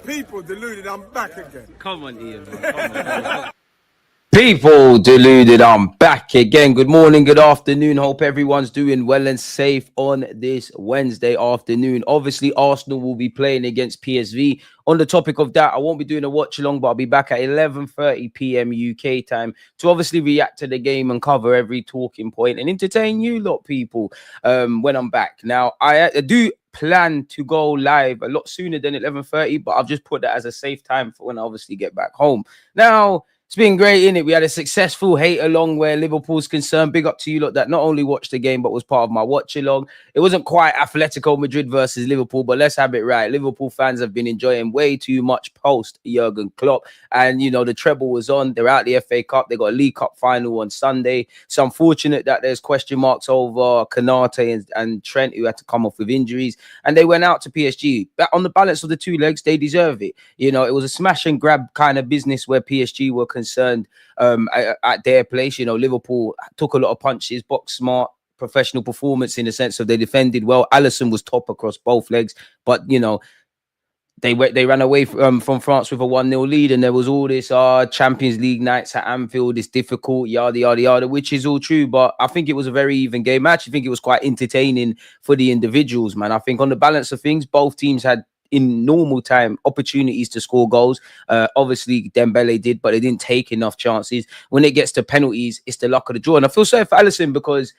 People deluded, I'm back again. Come on, Ian, man. Come on. People deluded, I'm back again. Good morning, good afternoon. Hope everyone's doing well and safe on this Wednesday afternoon. Obviously, Arsenal will be playing against PSV. On the topic of that, I won't be doing a watch along, but I'll be back at 11:30 p.m. UK time to obviously react to the game and cover every talking point and entertain you lot, people, when I'm back. Now, I do plan to go live a lot sooner than 11:30, but I've just put that as a safe time for when I obviously get back home. Now, it's been great, innit? We had a successful hate along where Liverpool's concerned. Big up to you lot that not only watched the game, but was part of my watch along. It wasn't quite Atletico Madrid versus Liverpool, but let's have it right. Liverpool fans have been enjoying way too much post Jurgen Klopp. And, you know, the treble was on. They're out the FA Cup. They got a League Cup final on Sunday. It's unfortunate that there's question marks over Konate and Trent, who had to come off with injuries. And they went out to PSG. But on the balance of the two legs, they deserve it. You know, it was a smash and grab kind of business where PSG were concerned at their place. You know, Liverpool took a lot of punches, box smart, professional performance in the sense of they defended well. Alisson was top across both legs, but you know, they ran away from France with a 1-0 lead, and there was all this Champions League nights at Anfield, it's difficult, yada yada yada, which is all true. But I think it was a very even game. I actually think it was quite entertaining for the individuals, man. I think on the balance of things, both teams had in normal time opportunities to score goals. Obviously Dembele did, but they didn't take enough chances. When it gets to penalties, it's the luck of the draw. And I feel sorry for Alisson because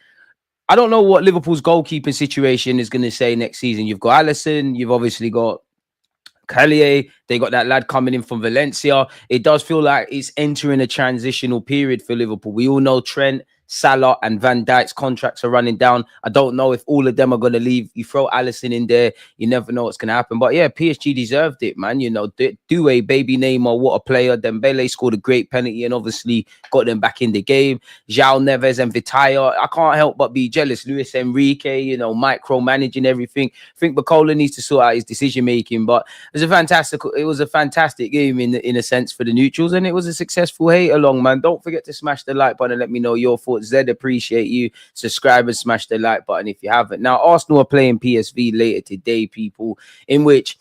I don't know what Liverpool's goalkeeping situation is going to say next season. You've got Alisson, you've obviously got Callier, they got that lad coming in from Valencia. It does feel like it's entering a transitional period for Liverpool. We all know Trent, Salah and Van Dijk's contracts are running down. I don't know if all of them are going to leave. You throw Alisson in there, you never know what's going to happen. But yeah, PSG deserved it, man. You know, Doué, baby Neymar, what a player. Dembele scored a great penalty and obviously got them back in the game. João Neves and Vitaya, I can't help but be jealous. Luis Enrique, you know, micromanaging everything. I think Bacola needs to sort out his decision making. But it was a fantastic game in a sense for the neutrals, and it was a successful hate along, man. Don't forget to smash the like button and let me know your thoughts. Zed, appreciate you. Subscribe and smash the like button if you haven't. Now, Arsenal are playing PSV later today, people, in which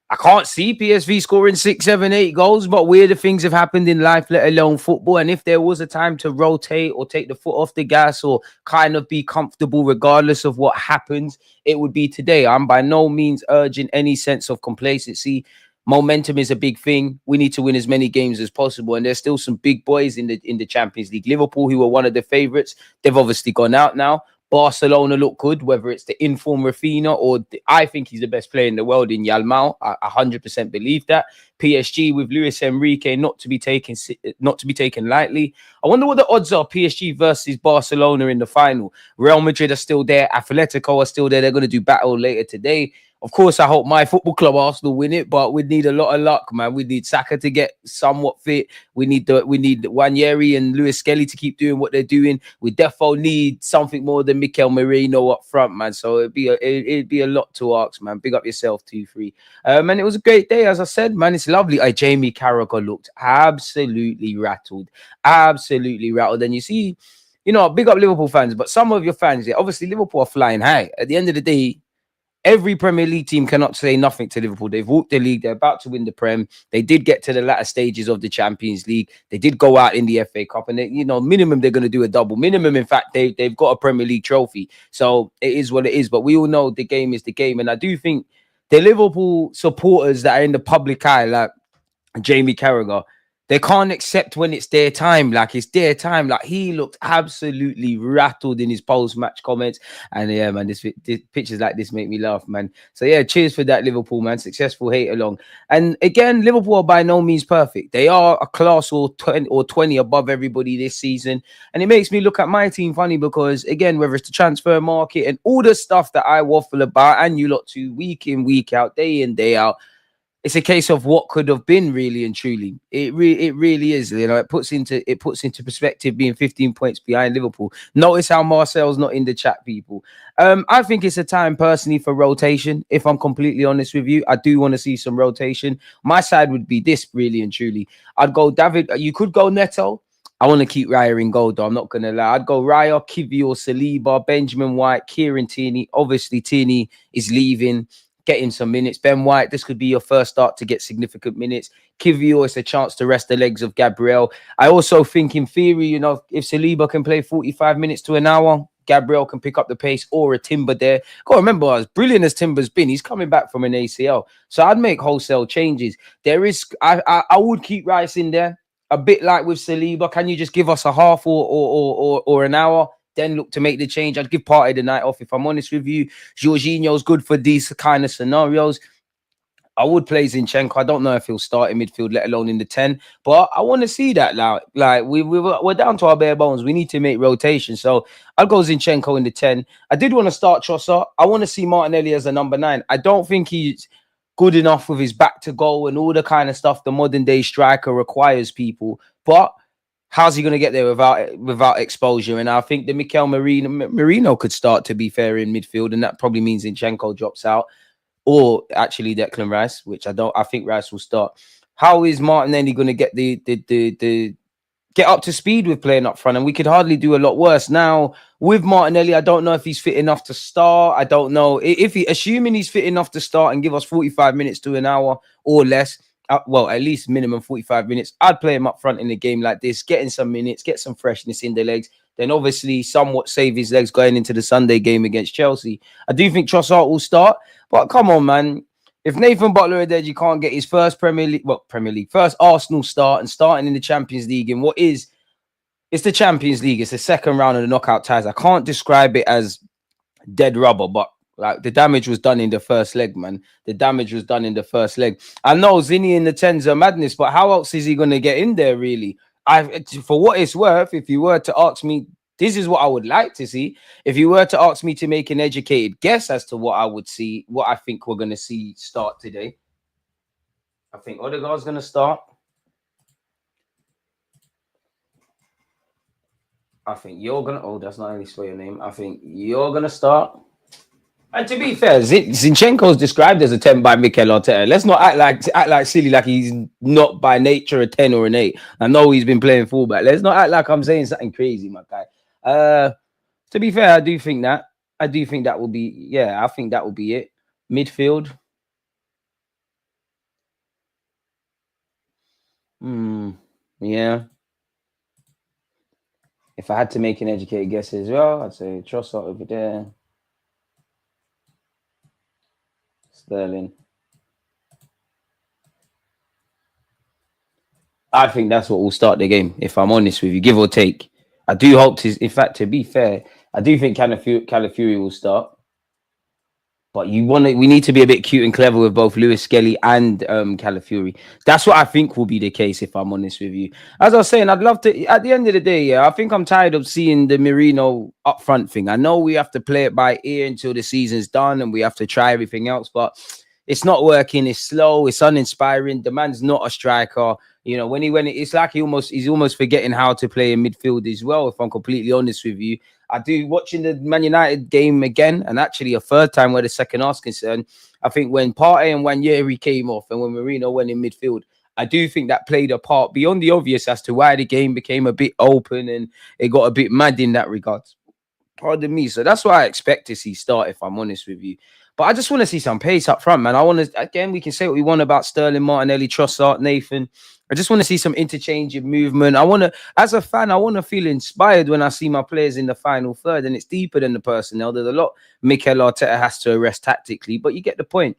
I can't see PSV scoring 6, 7, 8 goals, but weirder things have happened in life, let alone football. And if there was a time to rotate or take the foot off the gas or kind of be comfortable regardless of what happens, it would be today. I'm by no means urging any sense of complacency. Momentum is a big thing. We need to win as many games as possible. And there's still some big boys in the Champions League. Liverpool, who were one of the favourites, they've obviously gone out now. Barcelona look good, whether it's the informed Rafinha or I think he's the best player in the world in Yalmao. I 100% believe that. PSG with Luis Enrique not to be taken lightly. I wonder what the odds are. PSG versus Barcelona in the final. Real Madrid are still there. Atletico are still there. They're going to do battle later today. Of course, I hope my football club Arsenal win it, but we need a lot of luck, man. We need Saka to get somewhat fit. We need Nwaneri and Lewis Skelly to keep doing what they're doing. We definitely need something more than Mikel Merino up front, man. So it'd be a lot to ask, man. Big up yourself, 2-3. And it was a great day, as I said, man. It's lovely. Jamie Carragher looked absolutely rattled, and you see, you know, big up Liverpool fans, but some of your fans, yeah, obviously Liverpool are flying high. At the end of the day, every Premier League team cannot say nothing to Liverpool. They've walked the league. They're about to win the Prem. They did get to the latter stages of the Champions League. They did go out in the FA Cup. And, minimum, they're going to do a double. Minimum, in fact, they've got a Premier League trophy. So it is what it is. But we all know the game is the game. And I do think the Liverpool supporters that are in the public eye, like Jamie Carragher, They can't accept when it's their time. Like, it's their time. Like, he looked absolutely rattled in his post-match comments. And yeah, man, this pictures like this make me laugh, man. So yeah, cheers for that, Liverpool, man. Successful hate along. And again, Liverpool are by no means perfect. They are a class or 20 above everybody this season. And it makes me look at my team funny because, again, whether it's the transfer market and all the stuff that I waffle about, and you lot too, week in, week out, day in, day out, it's a case of what could have been, really and truly. It really is. You know, it puts into perspective being 15 points behind Liverpool. Notice how Marcel's not in the chat, people. I think it's a time personally for rotation. If I'm completely honest with you, I do want to see some rotation. My side would be this, really and truly. I'd go David. You could go Neto. I want to keep Raya in goal, though. I'm not going to lie. I'd go Raya, Kivior, Saliba, Benjamin White, Kieran Tierney. Obviously, Tierney is leaving. Getting some minutes. Ben White, this could be your first start to get significant minutes. Kivior, it's a chance to rest the legs of Gabriel. I also think, in theory, you know, if Saliba can play 45 minutes to an hour, Gabriel can pick up the pace, or a Timber there. Got to remember, as brilliant as Timber's been, he's coming back from an ACL. So I'd make wholesale changes. There is, I would keep Rice in there, a bit like with Saliba. Can you just give us a half or an hour? Then look to make the change. I'd give Partey the night off, if I'm honest with you. Jorginho's good for these kind of scenarios. I would play Zinchenko. I don't know if he'll start in midfield, let alone in the 10. But I want to see that now. Like, we're down to our bare bones. We need to make rotation. So I'll go Zinchenko in the 10. I did want to start Trossard. I want to see Martinelli as a number 9. I don't think he's good enough with his back to goal and all the kind of stuff the modern day striker requires, people. But how's he going to get there without exposure? And I think the Mikel Merino could start, to be fair, in midfield, and that probably means Zinchenko drops out, or actually Declan Rice, which I think Rice will start. How is Martinelli going to get the get up to speed with playing up front? And we could hardly do a lot worse. Now, with Martinelli, I don't know if he's fit enough to start. I don't know if assuming he's fit enough to start and give us 45 minutes to an hour or less. Well, at least minimum 45 minutes. I'd play him up front in a game like this, getting some minutes, get some freshness in the legs. Then obviously somewhat save his legs going into the Sunday game against Chelsea. I do think Trossard will start, but come on, man. If Nathan Butler-Adeji can't get his first first Arsenal start and starting in the Champions League in it's the Champions League. It's the second round of the knockout ties. I can't describe it as dead rubber, but like, the damage was done in the first leg, man. The damage was done in the first leg. I know Zinni in the 10s are madness, but how else is he going to get in there, really? For what it's worth, if you were to ask me, this is what I would like to see. If you were to ask me to make an educated guess as to what I would see, what I think we're going to see start today, I think Odegaard's going to start. I think you're going to... Oh, that's not how you spell your name. I think you're going to start. And to be fair, Zinchenko's described as a 10 by Mikel Arteta. Let's not act like silly, like he's not by nature a 10 or an 8. I know he's been playing fullback. Let's not act like I'm saying something crazy, my guy. To be fair, I do think that will be, yeah, I think that will be it. Midfield. Yeah. If I had to make an educated guess as well, I'd say Trossard over there. Sterling. I think that's what will start the game, if I'm honest with you, give or take. I do hope in fact, to be fair, I do think Calafiori will start. But we need to be a bit cute and clever with both Lewis Skelly and Calafiori. That's what I think will be the case, if I'm honest with you. As I was saying, I'd love to, at the end of the day, yeah, I think I'm tired of seeing the Merino up front thing. I know we have to play it by ear until the season's done and we have to try everything else, but it's not working. It's slow. It's uninspiring. The man's not a striker. You know, it's like he's almost forgetting how to play in midfield as well, if I'm completely honest with you. I do, watching the Man United game again, and actually a third time where the second half's concerned, I think when Partey and Nwaneri came off and when Merino went in midfield, I do think that played a part beyond the obvious as to why the game became a bit open and it got a bit mad in that regard. Pardon me. So that's what I expect to see start, if I'm honest with you. But I just want to see some pace up front, man. I want to, again, we can say what we want about Sterling, Martinelli, Trossard, Nathan. I just want to see some interchange of movement. I want to, as a fan, I want to feel inspired when I see my players in the final third, and it's deeper than the personnel. There's a lot Mikel Arteta has to arrest tactically, but you get the point.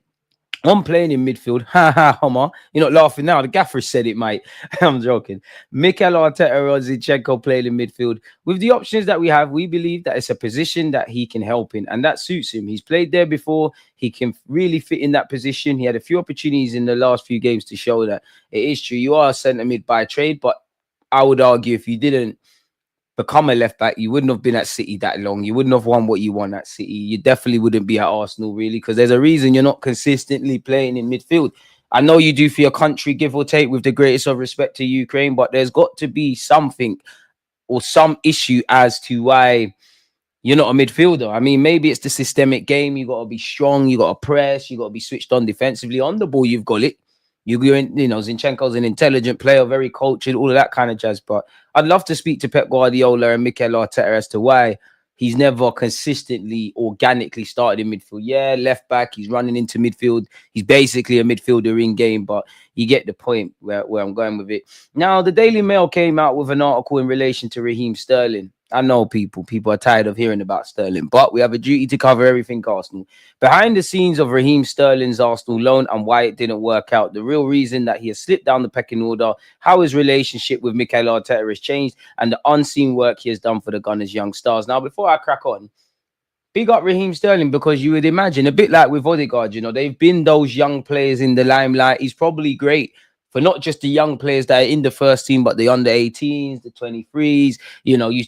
I'm playing in midfield. Ha ha, Homer. You're not laughing now. The gaffer said it, mate. I'm joking. Mikel Arteta or Zinchenko playing in midfield. With the options that we have, we believe that it's a position that he can help in, and that suits him. He's played there before. He can really fit in that position. He had a few opportunities in the last few games to show that it is true. You are a centre mid by trade, but I would argue if you didn't become a left back, you wouldn't have been at City that long. You wouldn't have won what you won at City. You definitely wouldn't be at Arsenal, really, because there's a reason you're not consistently playing in midfield. I know you do for your country, give or take, with the greatest of respect to Ukraine, but there's got to be something or some issue as to why you're not a midfielder. I mean, maybe it's the systemic game. You got to be strong. You got to press. You got to be switched on defensively. On the ball, you've got it. Zinchenko's an intelligent player, very cultured, all of that kind of jazz. But I'd love to speak to Pep Guardiola and Mikel Arteta as to why he's never consistently, organically started in midfield. Yeah, left back, he's running into midfield. He's basically a midfielder in game, but you get the point where I'm going with it. Now, the Daily Mail came out with an article in relation to Raheem Sterling. I know people are tired of hearing about Sterling, but we have a duty to cover everything Arsenal. Behind the scenes of Raheem Sterling's Arsenal loan and why it didn't work out, the real reason that he has slipped down the pecking order, how his relationship with Mikel Arteta has changed, and the unseen work he has done for the Gunners' young stars. Now, before I crack on, big up Raheem Sterling, because you would imagine, a bit like with Odegaard, they've been those young players in the limelight. He's probably great for not just the young players that are in the first team, but the under 18s, the 23s.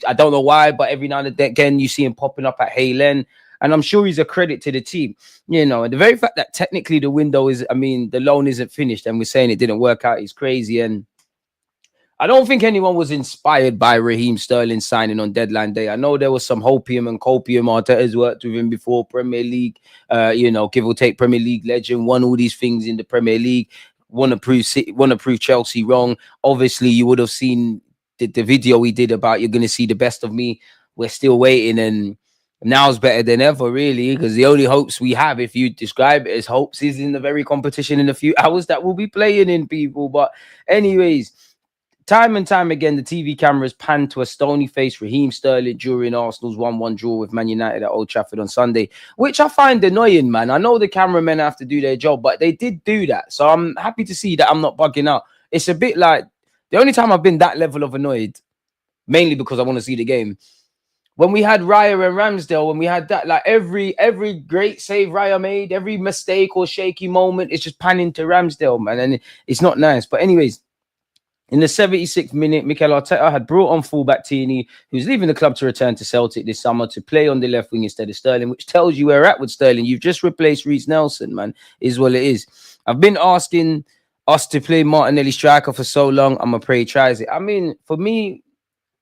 I don't know why, but every now and again, you see him popping up at Halen. And I'm sure he's a credit to the team, and the very fact that technically the the loan isn't finished and we're saying it didn't work out is crazy. And I don't think anyone was inspired by Raheem Sterling signing on deadline day. I know there was some hopium and copium. Arteta's worked with him before, Premier League, give or take Premier League legend, won all these things in the Premier League, want to prove Chelsea wrong. Obviously, you would have seen the video we did about you're going to see the best of me. We're still waiting, and now's better than ever, really, because the only hopes we have, if you describe it as hopes, is in the very competition in a few hours that we'll be playing in, people. But anyways, time and time again, the TV cameras panned to a stony-faced Raheem Sterling during Arsenal's 1-1 draw with Man United at Old Trafford on Sunday, which I find annoying, man. I know the cameramen have to do their job, but they did do that. So I'm happy to see that I'm not bugging out. It's a bit like the only time I've been that level of annoyed, mainly because I want to see the game, when we had Raya and Ramsdale, when we had that, like every great save Raya made, every mistake or shaky moment, it's just panning to Ramsdale, man. And it's not nice. But anyways, in the 76th minute, Mikel Arteta had brought on fullback Tierney, who's leaving the club to return to Celtic this summer, to play on the left wing instead of Sterling, which tells you where we're at with Sterling. You've just replaced Reece Nelson, man, is what it is. I've been asking us to play Martinelli striker for so long. I'm afraid he tries it. I mean, for me,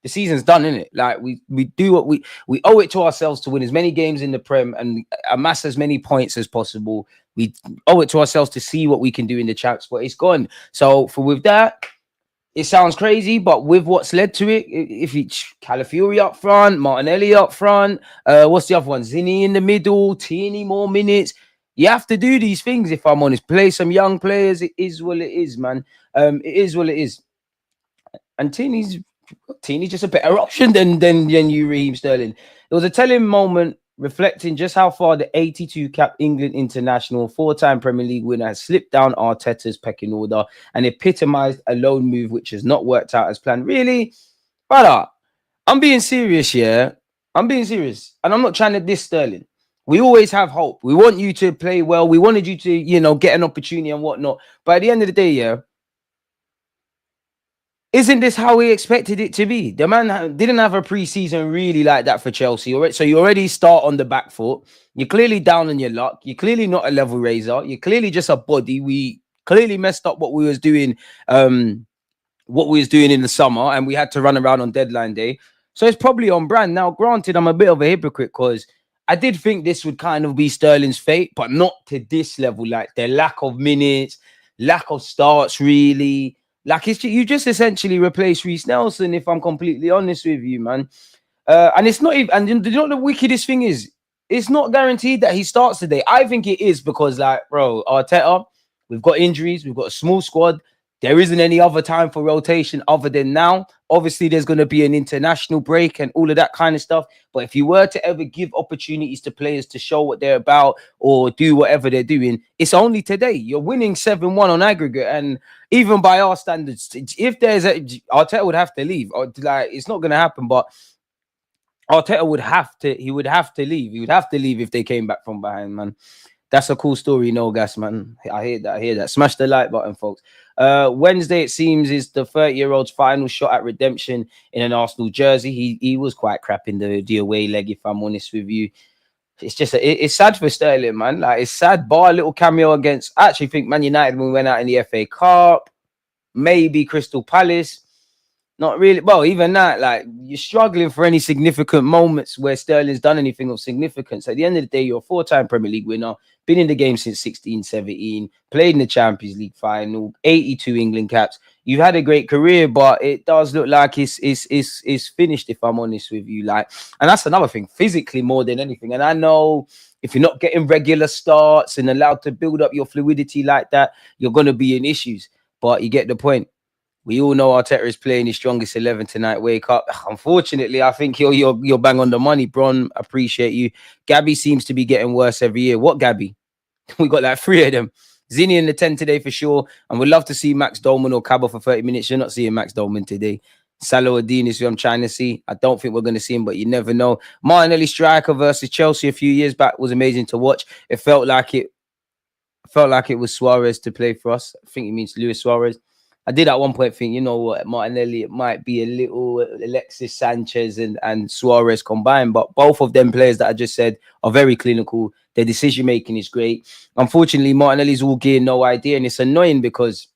the season's done, isn't it? Like, we do what we owe it to ourselves to win as many games in the Prem and amass as many points as possible. We owe it to ourselves to see what we can do in the Champs, but it's gone. So with that, it sounds crazy, but with what's led to it, if it's Calafiori up front, Martinelli up front, what's the other one? Zinni in the middle, Tierney more minutes. You have to do these things, if I'm honest. Play some young players. It is what it is, man. It is what it is. And Tierney's just a better option than you, Raheem Sterling. It was a telling moment reflecting just how far the 82-cap England international, 4-time Premier League winner, has slipped down Arteta's pecking order and epitomised a loan move which has not worked out as planned. Really? Brother, I'm being serious, yeah? I'm being serious. And I'm not trying to diss Sterling. We always have hope. We want you to play well. We wanted you to, get an opportunity and whatnot. But at the end of the day, yeah, isn't this how we expected it to be? The man didn't have a preseason really like that for Chelsea. Already, so you already start on the back foot. You're clearly down on your luck. You're clearly not a level raiser. You're clearly just a body. We clearly messed up what we was doing in the summer, and we had to run around on deadline day. So it's probably on brand. Now, granted, I'm a bit of a hypocrite because I did think this would kind of be Sterling's fate, but not to this level. Like the lack of minutes, lack of starts, really. Like you just essentially replace Reece Nelson, if I'm completely honest with you, man. And it's not even. And you know what the wickedest thing is? It's not guaranteed that he starts today. I think it is because, like, bro, Arteta, we've got injuries, we've got a small squad. There isn't any other time for rotation other than now. Obviously, there's going to be an international break and all of that kind of stuff. But if you were to ever give opportunities to players to show what they're about or do whatever they're doing, it's only today. You're winning 7-1 on aggregate. And even by our standards, if there's Arteta would have to leave. Or, like, it's not going to happen, but Arteta would have to leave. He would have to leave if they came back from behind, man. That's a cool story, no gas, man. I hear that. Smash the like button, folks. Wednesday, it seems, is the 30-year-old's final shot at redemption in an Arsenal jersey. He was quite crap in the away leg, if I'm honest with you. It's just it's sad for Sterling, man. Like, it's sad. Bar a little cameo against, I actually think Man United when we went out in the FA Cup, maybe Crystal Palace. Not really. Well, even that, like, you're struggling for any significant moments where Sterling's done anything of significance. At the end of the day, you're a 4-time Premier League winner, been in the game since 16-17, played in the Champions League final, 82 England caps. You've had a great career, but it does look like it's finished, if I'm honest with you. Like, and that's another thing, physically more than anything. And I know if you're not getting regular starts and allowed to build up your fluidity like that, you're going to be in issues. But you get the point. We all know Arteta is playing his strongest 11 tonight. Wake up. Unfortunately, I think you're bang on the money, Bron. Appreciate you. Gabby seems to be getting worse every year. What Gabby? We got like 3 of them. Zinni in the 10 today for sure. And we'd love to see Max Dolman or Cabo for 30 minutes. You're not seeing Max Dolman today. Salah Adine is who I'm trying to see. I don't think we're going to see him, but you never know. Martinelli striker versus Chelsea a few years back was amazing to watch. It felt like it was Suarez to play for us. I think it means Luis Suarez. I did at one point think, you know what, Martinelli, it might be a little Alexis Sanchez and Suarez combined, but both of them players that I just said are very clinical. Their decision-making is great. Unfortunately, Martinelli's all gear, no idea, and it's annoying because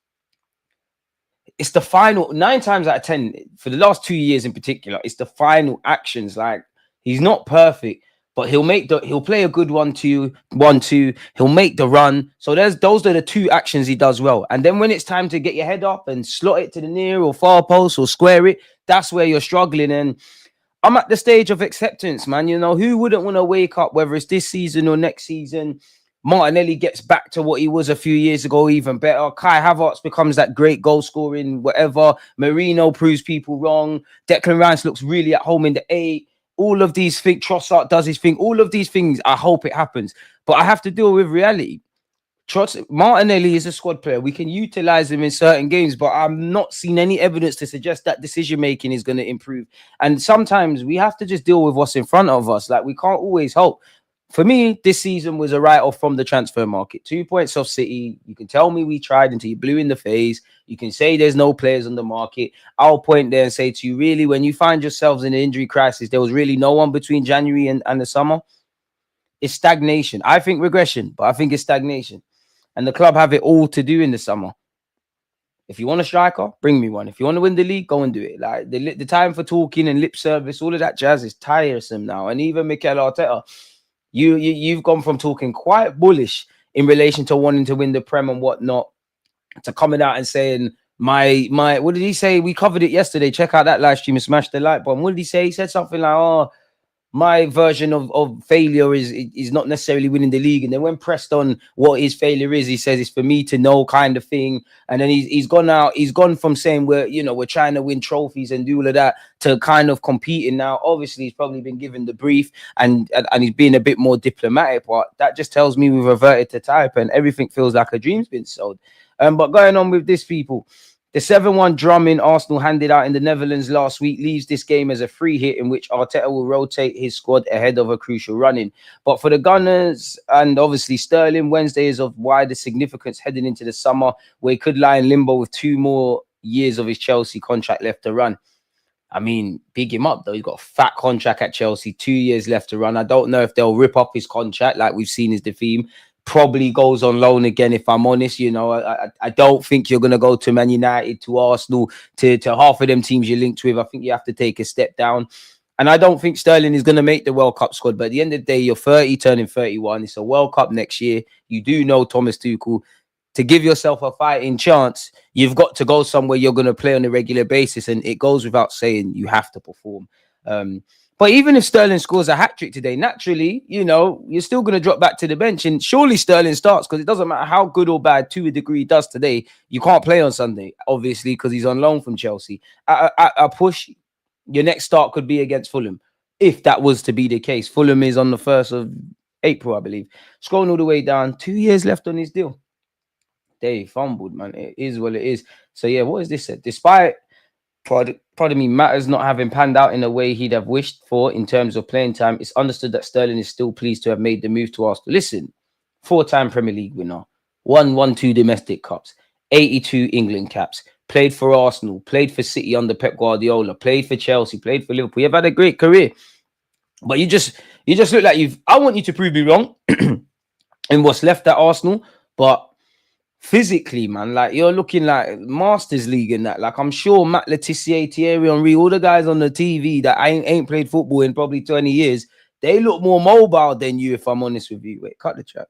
it's the final, 9 times out of 10, for the last 2 years in particular, it's the final actions. Like, he's not perfect, but he'll play a good 1-2. He'll make the run. So those are the 2 actions he does well. And then when it's time to get your head up and slot it to the near or far post or square it, that's where you're struggling. And I'm at the stage of acceptance, man. You know, who wouldn't want to wake up, whether it's this season or next season, Martinelli gets back to what he was a few years ago, even better. Kai Havertz becomes that great goal scoring, whatever. Marino proves people wrong. Declan Rice looks really at home in the 8. All of these things, Trossard does his thing. All of these things, I hope it happens. But I have to deal with reality. Martinelli is a squad player. We can utilize him in certain games, but I'm not seeing any evidence to suggest that decision-making is going to improve. And sometimes we have to just deal with what's in front of us. Like, we can't always hope. For me, this season was a write-off from the transfer market. 2 points off City. You can tell me we tried until you blew in the face. You can say there's no players on the market. I'll point there and say to you, really, when you find yourselves in an injury crisis, there was really no one between January and the summer. It's stagnation. I think regression, but I think it's stagnation. And the club have it all to do in the summer. If you want a striker, bring me one. If you want to win the league, go and do it. Like, the time for talking and lip service, all of that jazz is tiresome now. And even Mikel Arteta, You've gone from talking quite bullish in relation to wanting to win the Prem and whatnot to coming out and saying my what did he say? We covered it yesterday. Check out that live stream and smash the like button. What did he say? He said something like, "Oh, my version of failure is not necessarily winning the league." And then when pressed on what his failure is, he says it's for me to know, kind of thing. And then he's gone from saying we're trying to win trophies and do all of that to kind of competing now. Obviously, he's probably been given the brief and he's being a bit more diplomatic, but that just tells me we've reverted to type and everything feels like a dream's been sold. But going on with this, people. The 7-1 drumming Arsenal handed out in the Netherlands last week leaves this game as a free hit in which Arteta will rotate his squad ahead of a crucial run-in. But for the Gunners and obviously Sterling, Wednesday is of wider significance heading into the summer, where he could lie in limbo with 2 more years of his Chelsea contract left to run. I mean, big him up, though. He's got a fat contract at Chelsea, 2 years left to run. I don't know if they'll rip up his contract like we've seen is the theme. Probably goes on loan again, if I'm honest. You know, I don't think you're going to go to Man United, to Arsenal, to half of them teams you're linked with. I think you have to take a step down. And I don't think Sterling is going to make the World Cup squad. But at the end of the day, you're 30, turning 31. It's a World Cup next year. You do know Thomas Tuchel. To give yourself a fighting chance, you've got to go somewhere you're going to play on a regular basis. And it goes without saying you have to perform. But even if Sterling scores a hat trick today, naturally, you're still going to drop back to the bench. And surely Sterling starts, because it doesn't matter how good or bad, to a degree, he does today. You can't play on Sunday, obviously, because he's on loan from Chelsea. At a push, your next start could be against Fulham, if that was to be the case. Fulham is on the 1st of April, I believe. Scrolling all the way down, 2 years left on his deal. They fumbled, man. It is what it is. So, yeah, what is this said? Despite pardon me, matters not having panned out in a way he'd have wished for in terms of playing time, it's understood that Sterling is still pleased to have made the move to Arsenal. Listen, 4-time Premier League winner, won 2 domestic cups, 82 England caps, played for Arsenal, played for City under Pep Guardiola, played for Chelsea, played for Liverpool. You've had a great career, but you just look like I want you to prove me wrong in what's left at Arsenal, but physically, man, like you're looking like Masters League in that. Like I'm sure Matt Letizia, Thierry Henry, all the guys on the TV that ain't played football in probably 20 years, they look more mobile than you, if I'm honest with you. Wait, cut the chat.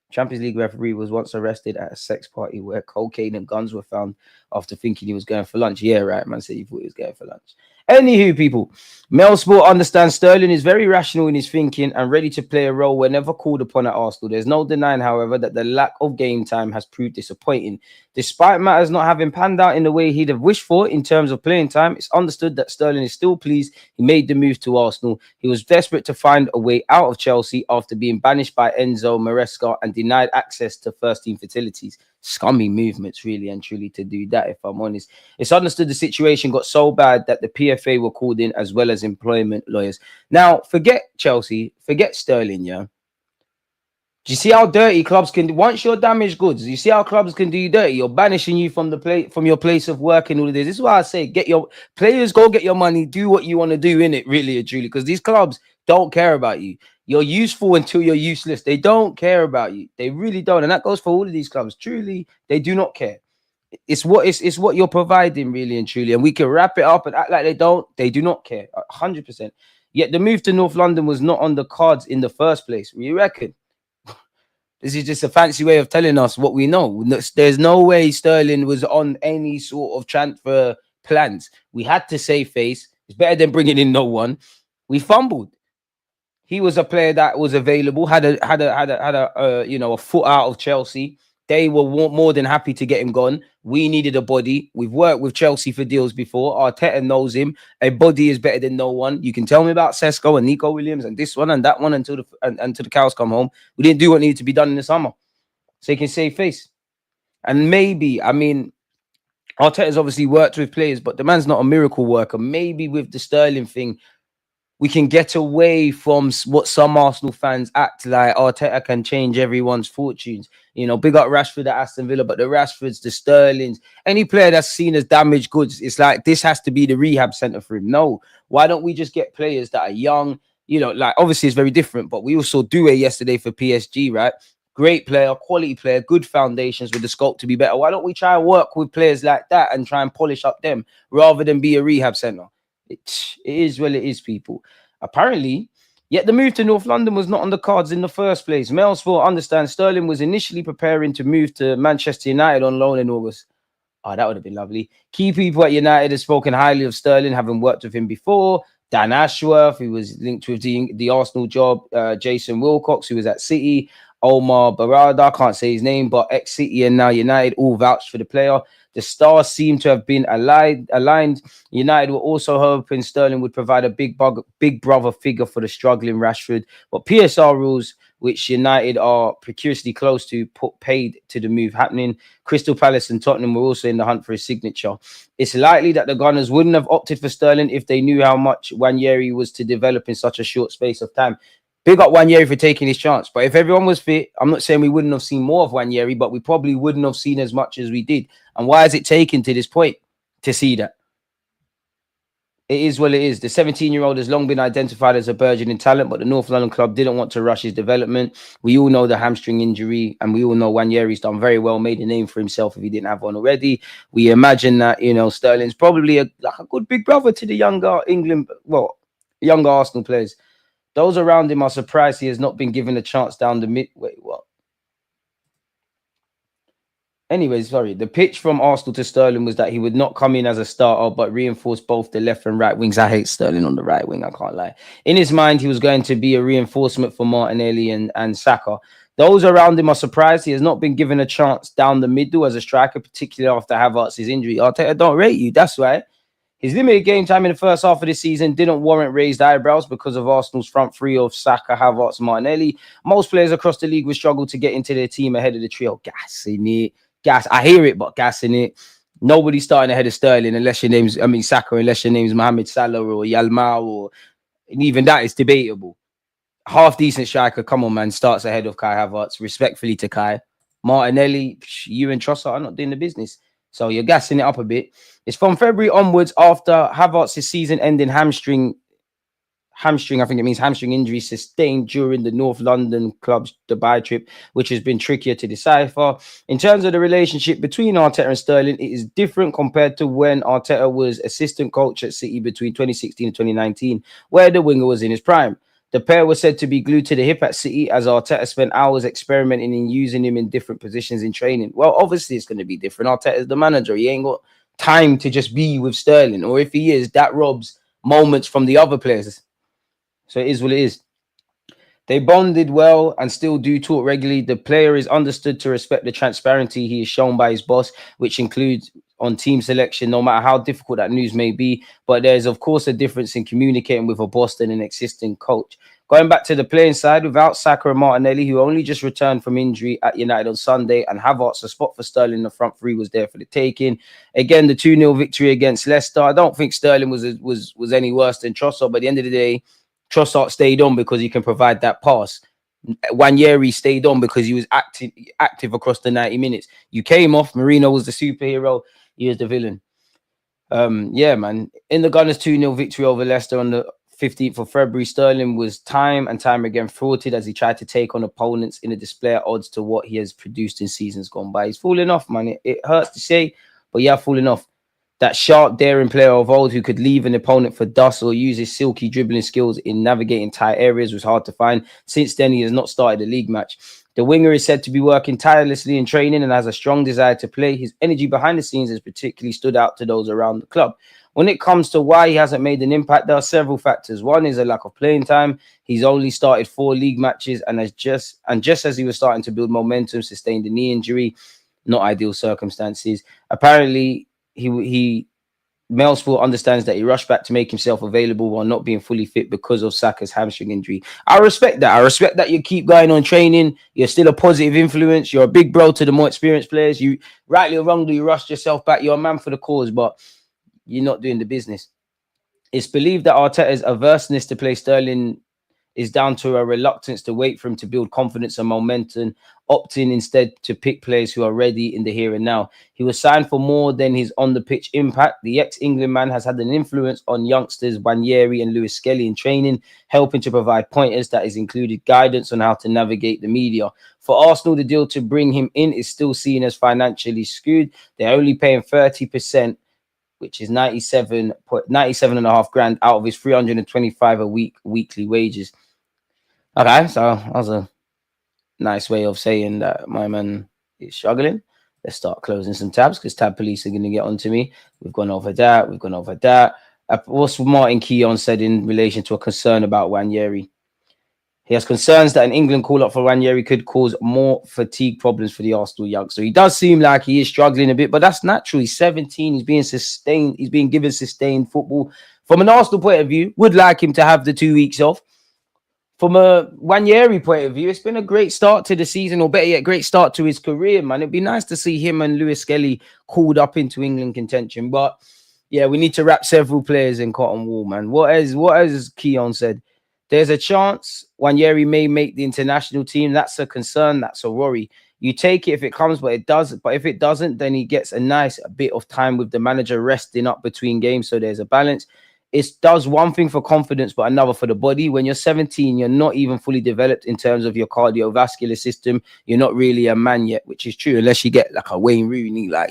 Champions League referee was once arrested at a sex party where cocaine and guns were found after thinking he was going for lunch. Yeah, right, man said he thought he was going for lunch. Anywho, people, Mel Sport understands Sterling is very rational in his thinking and ready to play a role whenever called upon at Arsenal. There's no denying, however, that the lack of game time has proved disappointing. Despite matters not having panned out in the way he'd have wished for in terms of playing time, it's understood that Sterling is still pleased he made the move to Arsenal. He was desperate to find a way out of Chelsea after being banished by Enzo Maresca and denied access to first-team facilities. Scummy movements, really and truly, to do that, if I'm honest. It's understood the situation got so bad that the PFA were called in, as well as employment lawyers. Now, forget Chelsea, forget Sterling, yeah? Do you see how dirty clubs can do? Once you're damaged goods, you see how clubs can do you dirty. You're banishing you from from your place of work and all of this. This is why I say, get your players, go get your money, do what you want to do in it, really and truly, because these clubs don't care about you. You're useful until you're useless. They don't care about you. They really don't. And that goes for all of these clubs. Truly, they do not care. It's what you're providing, really and truly. And we can wrap it up and act like they don't. They do not care. 100%. Yet the move to North London was not on the cards in the first place. You reckon? This is just a fancy way of telling us what we know. There's no way Sterling was on any sort of transfer plans. We had to save face. It's better than bringing in no one. We fumbled. He was a player that was available, had a foot out of Chelsea. They were more than happy to get him gone. We needed a body. We've worked with Chelsea for deals before. Arteta knows him. A body is better than no one. You can tell me about Sesko and Nico Williams and this one and that one until the cows come home. We didn't do what needed to be done in the summer, so he can save face. And maybe, I mean, Arteta's obviously worked with players, but the man's not a miracle worker. Maybe with the Sterling thing, we can get away from what some Arsenal fans act like. Arteta can change everyone's fortunes. Big up Rashford at Aston Villa, but the Rashfords, the Sterlings, any player that's seen as damaged goods, it's like this has to be the rehab center for him. No, why don't we just get players that are young? Like obviously it's very different, but we also do it yesterday for PSG, right? Great player, quality player, good foundations with the scope to be better. Why don't we try and work with players like that and try and polish up them rather than be a rehab center? It is well, it is, people. Apparently, yet the move to North London was not on the cards in the first place. Mailsport understands Sterling was initially preparing to move to Manchester United on loan in August. Oh, that would have been lovely. Key people at United have spoken highly of Sterling, having worked with him before. Dan Ashworth, who was linked with the Arsenal job. Jason Wilcox, who was at City. Omar Barada, I can't say his name, but ex-City and now United, all vouched for the player. The stars seem to have been aligned. United were also hoping Sterling would provide a big brother figure for the struggling Rashford. But PSR rules, which United are precariously close to, paid to the move happening. Crystal Palace and Tottenham were also in the hunt for his signature. It's likely that the Gunners wouldn't have opted for Sterling if they knew how much Nwaneri was to develop in such a short space of time. Big up Nwaneri for taking his chance. But if everyone was fit, I'm not saying we wouldn't have seen more of Nwaneri, but we probably wouldn't have seen as much as we did. And why has it taken to this point to see that? It is what it is. The 17-year-old has long been identified as a burgeoning talent, but the North London club didn't want to rush his development. We all know the hamstring injury, and we all know Nwaneri's done very well, made a name for himself if he didn't have one already. We imagine that, Sterling's probably a good big brother to the younger younger Arsenal players. Those around him are surprised he has not been given a chance down the mid. Wait, what? Anyways, sorry. The pitch from Arsenal to Sterling was that he would not come in as a starter, but reinforce both the left and right wings. I hate Sterling on the right wing, I can't lie. In his mind, he was going to be a reinforcement for Martinelli and Saka. Those around him are surprised he has not been given a chance down the middle as a striker, particularly after Havertz's injury. Arteta don't rate you, that's right. His limited game time in the first half of the season didn't warrant raised eyebrows because of Arsenal's front three of Saka, Havertz, Martinelli. Most players across the league would struggle to get into their team ahead of the trio. Gas in it. Gas. I hear it, but gas in it. Nobody's starting ahead of Sterling unless your name's, Saka, unless your name's Mohamed Salah or Yalmao, or even that is debatable. Half decent striker, come on, man, starts ahead of Kai Havertz. Respectfully to Kai. Martinelli, you and Trossard are not doing the business. So you're gassing it up a bit. It's from February onwards after Havertz's season-ending hamstring, I think it means hamstring injury sustained during the North London club's Dubai trip, which has been trickier to decipher. In terms of the relationship between Arteta and Sterling, it is different compared to when Arteta was assistant coach at City between 2016 and 2019, where the winger was in his prime. The pair were said to be glued to the hip at City as Arteta spent hours experimenting in using him in different positions in training. Well, obviously it's going to be different. Arteta is the manager. He ain't got time to just be with Sterling. Or if he is, that robs moments from the other players. So it is what it is. They bonded well and still do talk regularly. The player is understood to respect the transparency he is shown by his boss, which includes on team selection, no matter how difficult that news may be. But there's, of course, a difference in communicating with a boss than an existing coach. Going back to the playing side, without Saka and Martinelli, who only just returned from injury at United on Sunday, and Havertz, a spot for Sterling in the front three was there for the taking. Again, the 2-0 victory against Leicester. I don't think Sterling was any worse than Trossard, but at the end of the day, Trossard stayed on because he can provide that pass. Nwaneri stayed on because he was active across the 90 minutes. You came off. Marino was the superhero. He was the villain. Yeah, man. In the Gunners' 2-0 victory over Leicester on the 15th of February, Sterling was time and time again thwarted as he tried to take on opponents in a display at odds to what he has produced in seasons gone by. He's falling off, man. It hurts to say, but yeah, falling off. That sharp, daring player of old who could leave an opponent for dust or use his silky dribbling skills in navigating tight areas was hard to find. Since then, he has not started a league match. The winger is said to be working tirelessly in training and has a strong desire to play. His energy behind the scenes has particularly stood out to those around the club. When it comes to why he hasn't made an impact, there are several factors. One is a lack of playing time. He's only started 4 league matches and just as he was starting to build momentum, sustained a knee injury. Not ideal circumstances. Apparently, Mailsport understands that he rushed back to make himself available while not being fully fit because of Saka's hamstring injury. I respect that. I respect that you keep going on training. You're still a positive influence. You're a big bro to the more experienced players. You, rightly or wrongly, you rushed yourself back. You're a man for the cause, but you're not doing the business. It's believed that Arteta's averseness to play Sterling is down to a reluctance to wait for him to build confidence and momentum, opting instead to pick players who are ready in the here and now. He was signed for more than his on-the-pitch impact. The ex-England man has had an influence on youngsters Nwaneri and Lewis Skelly in training, helping to provide pointers that has included guidance on how to navigate the media. For Arsenal, the deal to bring him in is still seen as financially skewed. They're only paying 30%, which is 97.5 grand out of his 325 a week weekly wages. Okay, so that was a nice way of saying that my man is struggling. Let's start closing some tabs because tab police are going to get onto me. We've gone over that. What's Martin Keown said in relation to a concern about Nwaneri? He has concerns that an England call-up for Nwaneri could cause more fatigue problems for the Arsenal youngster. He does seem like he is struggling a bit, but that's natural. He's 17. He's being sustained. He's being given sustained football. From an Arsenal point of view, would like him to have the 2 weeks off. From a Nwaneri point of view, it's been a great start to the season, or better yet, great start to his career, man. It'd be nice to see him and Lewis Skelly called up into England contention. But yeah, we need to wrap several players in cotton wool, man. What has Keown said? There's a chance Nwaneri may make the international team. That's a concern. That's a worry. You take it if it comes, but it does. But if it doesn't, then he gets a nice bit of time with the manager resting up between games. So there's a balance. It does one thing for confidence, but another for the body. When you're 17, you're not even fully developed in terms of your cardiovascular system. You're not really a man yet, which is true, unless you get like a Wayne Rooney, like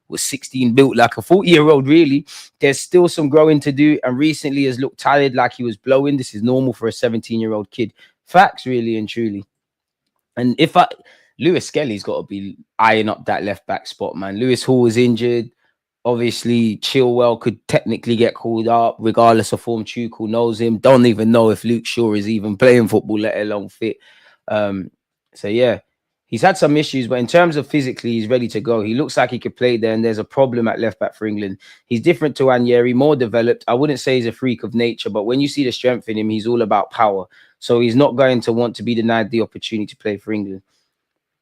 was 16, built like a 40-year-old, really. There's still some growing to do, and recently has looked tired, like he was blowing. This is normal for a 17-year-old kid. Facts, really and truly. And Lewis Skelly's got to be eyeing up that left back spot, man. Lewis Hall is injured. Obviously, Chilwell could technically get called up, regardless of form. Tuchel knows him. Don't even know if Luke Shaw is even playing football, let alone fit. So yeah, he's had some issues, but in terms of physically, he's ready to go. He looks like he could play there, and there's a problem at left back for England. He's different to Nwaneri, more developed. I wouldn't say he's a freak of nature, but when you see the strength in him, he's all about power. So he's not going to want to be denied the opportunity to play for England.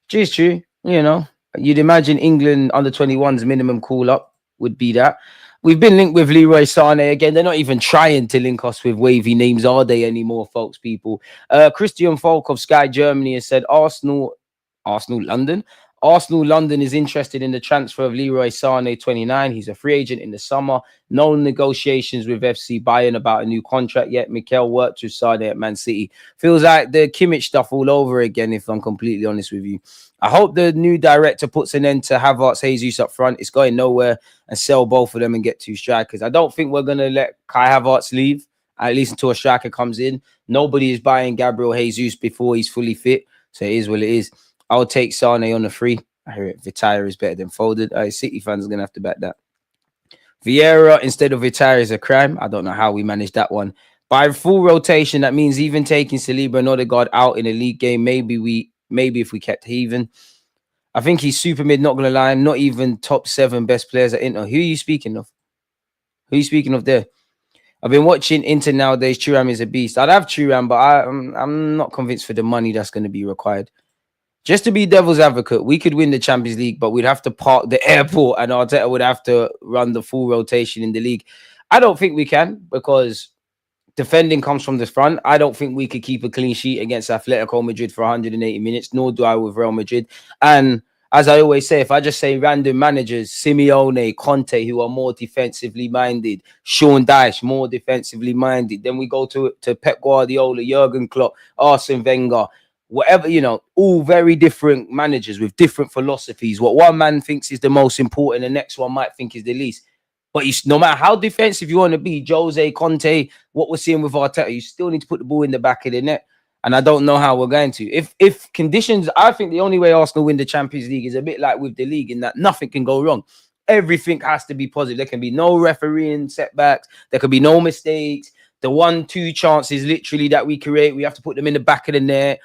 Which is true, you know. You'd imagine England under 21's minimum call up would be that. We've been linked with Leroy Sané again. They're not even trying to link us with wavy names, are they anymore, folks, people? Christian Falk of Sky Germany has said Arsenal London is interested in the transfer of Leroy Sané, 29. He's a free agent in the summer. No negotiations with FC Bayern about a new contract yet. Mikel worked with Sané at Man City. Feels like the Kimmich stuff all over again, if I'm completely honest with you. I hope the new director puts an end to Havertz, Jesus up front. It's going nowhere, and sell both of them and get 2 strikers. I don't think we're going to let Kai Havertz leave, at least until a striker comes in. Nobody is buying Gabriel Jesus before he's fully fit. So it is what it is. I'll take Sané on the free. I hear it. Vitaya is better than folded. City fans are going to have to bet that. Vieira instead of Vitaya is a crime. I don't know how we managed that one. By full rotation, that means even taking Saliba and Odegaard out in a league game, maybe if we kept even. I think he's super mid, not going to lie. Not even top 7 best players at Inter. Who are you speaking of? Who are you speaking of there? I've been watching Inter nowadays. Thuram is a beast. I'd have Thuram, but I'm not convinced for the money that's going to be required. Just to be devil's advocate, we could win the Champions League, but we'd have to park the airport and Arteta would have to run the full rotation in the league. I don't think we can, because defending comes from the front. I don't think we could keep a clean sheet against Atletico Madrid for 180 minutes, nor do I with Real Madrid. And as I always say, if I just say random managers, Simeone, Conte, who are more defensively minded, Sean Dyche, more defensively minded, then we go to Pep Guardiola, Jurgen Klopp, Arsene Wenger, whatever, you know, all very different managers with different philosophies. What one man thinks is the most important, the next one might think is the least. But no matter how defensive you want to be, Jose, Conte, what we're seeing with Arteta, you still need to put the ball in the back of the net. And I don't know how we're going to. If conditions, I think the only way Arsenal win the Champions League is a bit like with the league, in that nothing can go wrong. Everything has to be positive. There can be no refereeing setbacks. There can be no mistakes. The 1-2 chances literally that we create, we have to put them in the back of the net.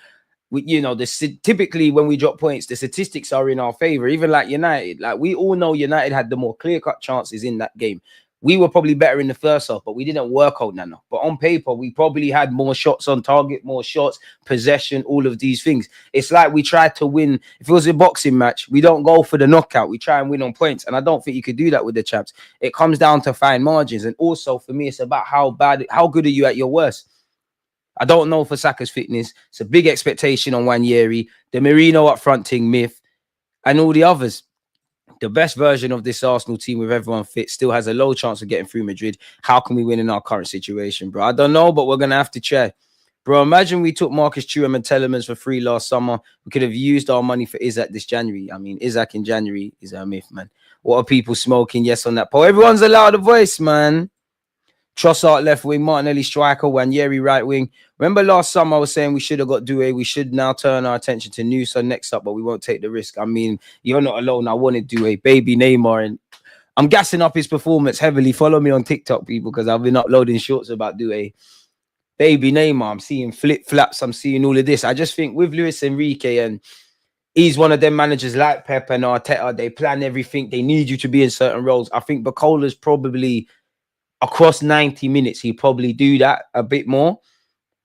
You know, typically when we drop points, the statistics are in our favor. Even like United, like we all know United had the more clear-cut chances in that game. We were probably better in the first half, but we didn't work out Nana. But on paper, we probably had more shots on target, more shots, possession, all of these things. It's like we tried to win. If it was a boxing match, we don't go for the knockout. We try and win on points. And I don't think you could do that with the champs. It comes down to fine margins. And also for me, it's about how good are you at your worst. I don't know for Saka's fitness. It's a big expectation on Nwaneri, the Merino up front thing, myth, and all the others. The best version of this Arsenal team with everyone fit still has a low chance of getting through Madrid. How can we win in our current situation, bro? I don't know, but we're going to have to try. Bro, imagine we took Marcus Thuram and Telemans for free last summer. We could have used our money for Isak this January. I mean, Isak in January is a myth, man. What are people smoking? Yes on that poll. Everyone's allowed a voice, man. Trossard left wing, Martinelli striker, Nwaneri right wing. Remember last summer I was saying we should have got Doué. We should now turn our attention to Nusa next up, but we won't take the risk. I mean, you're not alone. I wanted Doué, baby Neymar, and I'm gassing up his performance heavily. Follow me on TikTok, people, because I've been uploading shorts about Doué. Baby Neymar, I'm seeing flip-flaps. I'm seeing all of this. I just think with Luis Enrique, and he's one of them managers like Pep and Arteta, they plan everything. They need you to be in certain roles. I think Bacola's probably... across 90 minutes, he'd probably do that a bit more,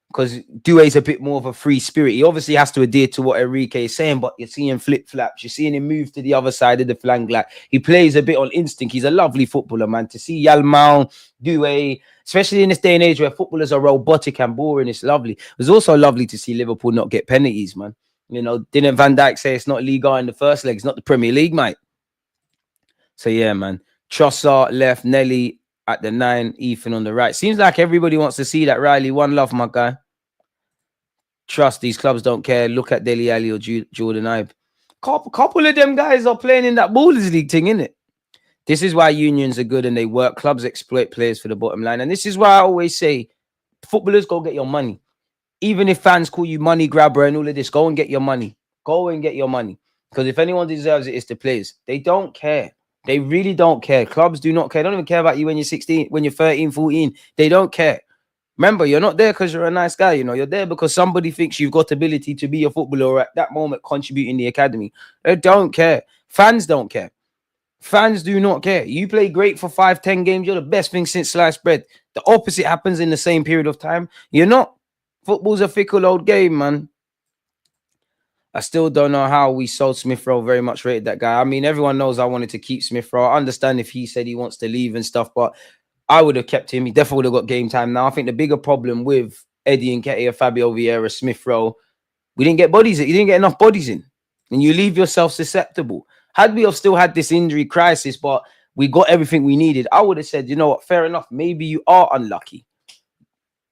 because Doué's a bit more of a free spirit. He obviously has to adhere to what Enrique is saying, but you're seeing flip-flaps. You're seeing him move to the other side of the flank. Like, he plays a bit on instinct. He's a lovely footballer, man. To see Yalmao, Doué, especially in this day and age where footballers are robotic and boring, it's lovely. It was also lovely to see Liverpool not get penalties, man. You know, didn't Van Dijk say it's not Liga in the first leg? It's not the Premier League, mate. So, yeah, man. Trossard left, Nelly at the 9, Ethan on the right. Seems like everybody wants to see that. Riley, one love, my guy. Trust, these clubs don't care. Look at Dele Alli or Jordan Ibe. Couple of them guys are playing in that Ballers League thing, innit? This is why unions are good and they work. Clubs exploit players for the bottom line. And this is why I always say, footballers, go get your money. Even if fans call you money grabber and all of this, go and get your money. Go and get your money. Because if anyone deserves it, it's the players. They don't care. They really don't care. Clubs do not care. They don't even care about you when you're 16, when you're 13, 14. They don't care. Remember, you're not there because you're a nice guy. You know, you're there because somebody thinks you've got ability to be a footballer or at that moment contribute in the academy. They don't care. Fans don't care. Fans do not care. You play great for 5-10 games. You're the best thing since sliced bread. The opposite happens in the same period of time. You're not. Football's a fickle old game, man. I still don't know how we sold Smith Rowe. Very much rated that guy. I mean, everyone knows I wanted to keep Smith Rowe. I understand if he said he wants to leave and stuff, but I would have kept him. He definitely would have got game time now. I think the bigger problem with Eddie Nketiah, Fabio Vieira, Smith Rowe, we didn't get bodies. You didn't get enough bodies in. And you leave yourself susceptible. Had we have still had this injury crisis, but we got everything we needed, I would have said, you know what, fair enough. Maybe you are unlucky.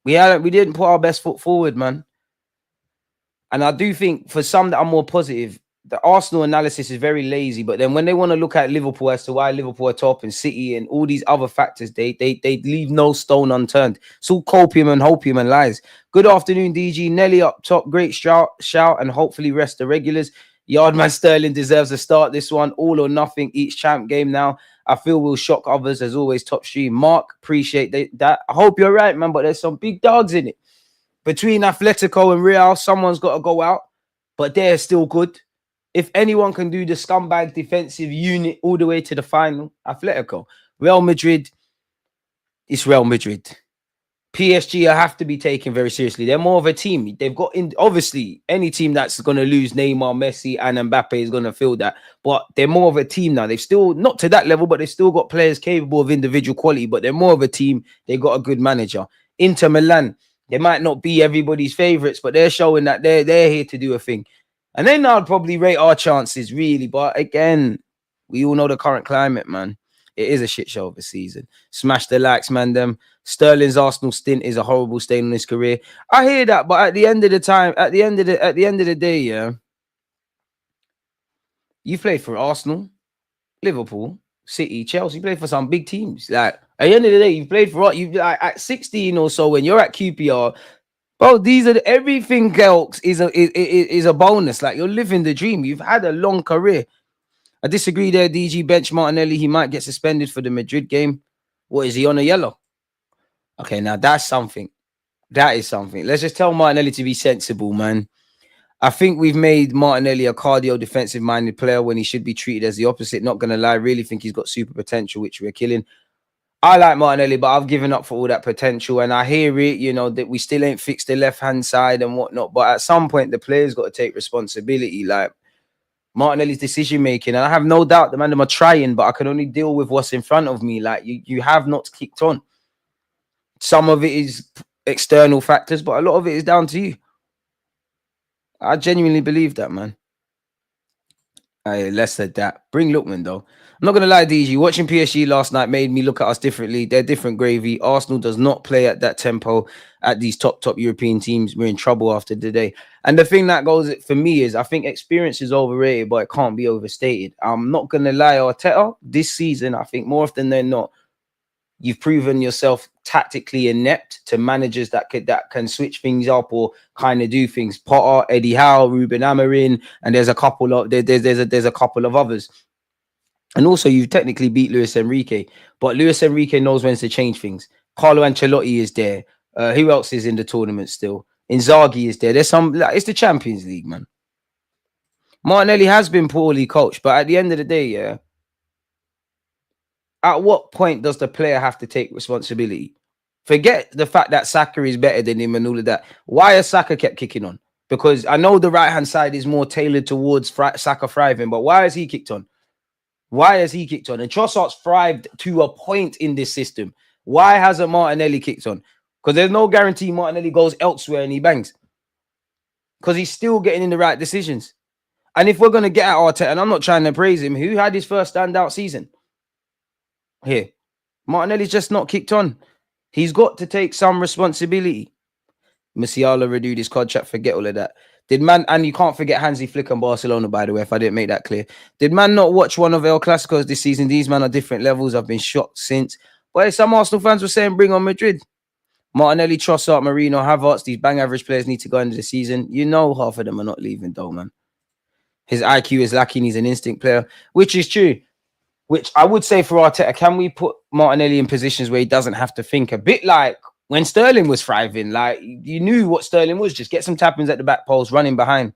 We didn't put our best foot forward, man. And I do think for some that are more positive, the Arsenal analysis is very lazy. But then when they want to look at Liverpool as to why Liverpool are top and City and all these other factors, they leave no stone unturned. It's all copium and hopium and lies. Good afternoon, DG. Nelly up top. Great shout, and hopefully rest the regulars. Yardman Sterling deserves a start this one. All or nothing each champ game now. I feel we'll shock others as always. Top stream. Mark, appreciate that. I hope you're right, man. But there's some big dogs in it. Between Atletico and Real, someone's got to go out. But they're still good. If anyone can do the scumbag defensive unit all the way to the final, Atletico. Real Madrid, it's Real Madrid. PSG have to be taken very seriously. They're more of a team. They've got in, obviously, any team that's going to lose Neymar, Messi, and Mbappe is going to feel that. But they're more of a team now. They've still, not to that level, but they've still got players capable of individual quality, but they're more of a team. They've got a good manager. Inter Milan, they might not be everybody's favorites, but they're showing that they're here to do a thing. And then I'd probably rate our chances, really. But again, we all know the current climate, man. It is a shit show of a season. Smash the likes, man. Them Sterling's Arsenal stint is a horrible stain on his career. I hear that, but at the end of the time, at the end of the day, yeah, you played for Arsenal, Liverpool, City, Chelsea. You played for some big teams. Like at the end of the day, you played for you like at 16 or so when you're at QPR. Bro, these are everything else is a bonus. Like you're living the dream. You've had a long career. I disagree there, DG. Bench Martinelli. He might get suspended for the Madrid game. What is he on a yellow? Okay, now that's something. That is something. Let's just tell Martinelli to be sensible, man. I think we've made Martinelli a cardio defensive-minded player when he should be treated as the opposite. Not going to lie, I really think he's got super potential, which we're killing. I like Martinelli, but I've given up for all that potential. And I hear it, you know, that we still ain't fixed the left-hand side and whatnot. But at some point, the player's got to take responsibility. Like Martinelli's decision-making. And I have no doubt the man them are trying, but I can only deal with what's in front of me. Like you have not kicked on. Some of it is external factors, but a lot of it is down to you. I genuinely believe that, man. Less said that. Bring Lookman, though. I'm not going to lie, DG. Watching PSG last night made me look at us differently. They're different gravy. Arsenal does not play at that tempo at these top European teams. We're in trouble after today. And the thing that goes for me is I think experience is overrated, but it can't be overstated. I'm not going to lie, Arteta, this season, I think more often than not, you've proven yourself tactically inept to managers that can switch things up or kind of do things. Potter, Eddie Howe, Ruben Amorim, and there's a couple of there's a couple of others. And also, you've technically beat Luis Enrique, but Luis Enrique knows when to change things. Carlo Ancelotti is there. Who else is in the tournament still? Inzaghi is there. There's some. It's the Champions League, man. Martinelli has been poorly coached, but at the end of the day, yeah. At what point does the player have to take responsibility? Forget the fact that Saka is better than him and all of that. Why has Saka kept kicking on? Because I know the right-hand side is more tailored towards Saka thriving, but why has he kicked on? Why has he kicked on? And Trossard's thrived to a point in this system. Why hasn't Martinelli kicked on? Because there's no guarantee Martinelli goes elsewhere and he bangs. Because he's still getting in the right decisions. And if we're going to get at Arteta, and I'm not trying to praise him, who had his first standout season? Here, Martinelli's just not kicked on. He's got to take some responsibility. Musiala renewed his contract. Forget all of that. And you can't forget Hansi Flick and Barcelona, by the way, if I didn't make that clear. Did man not watch one of El Clasicos this season? These men are different levels. I've been shocked since. But some Arsenal fans were saying, bring on Madrid. Martinelli, Trossard, Marino, Havertz, these bang average players need to go into the season. You know half of them are not leaving, though, man. His IQ is lacking. He's an instinct player, which is true. Which I would say for Arteta, can we put Martinelli in positions where he doesn't have to think? A bit like when Sterling was thriving. Like, you knew what Sterling was. Just get some tappings at the back post, running behind.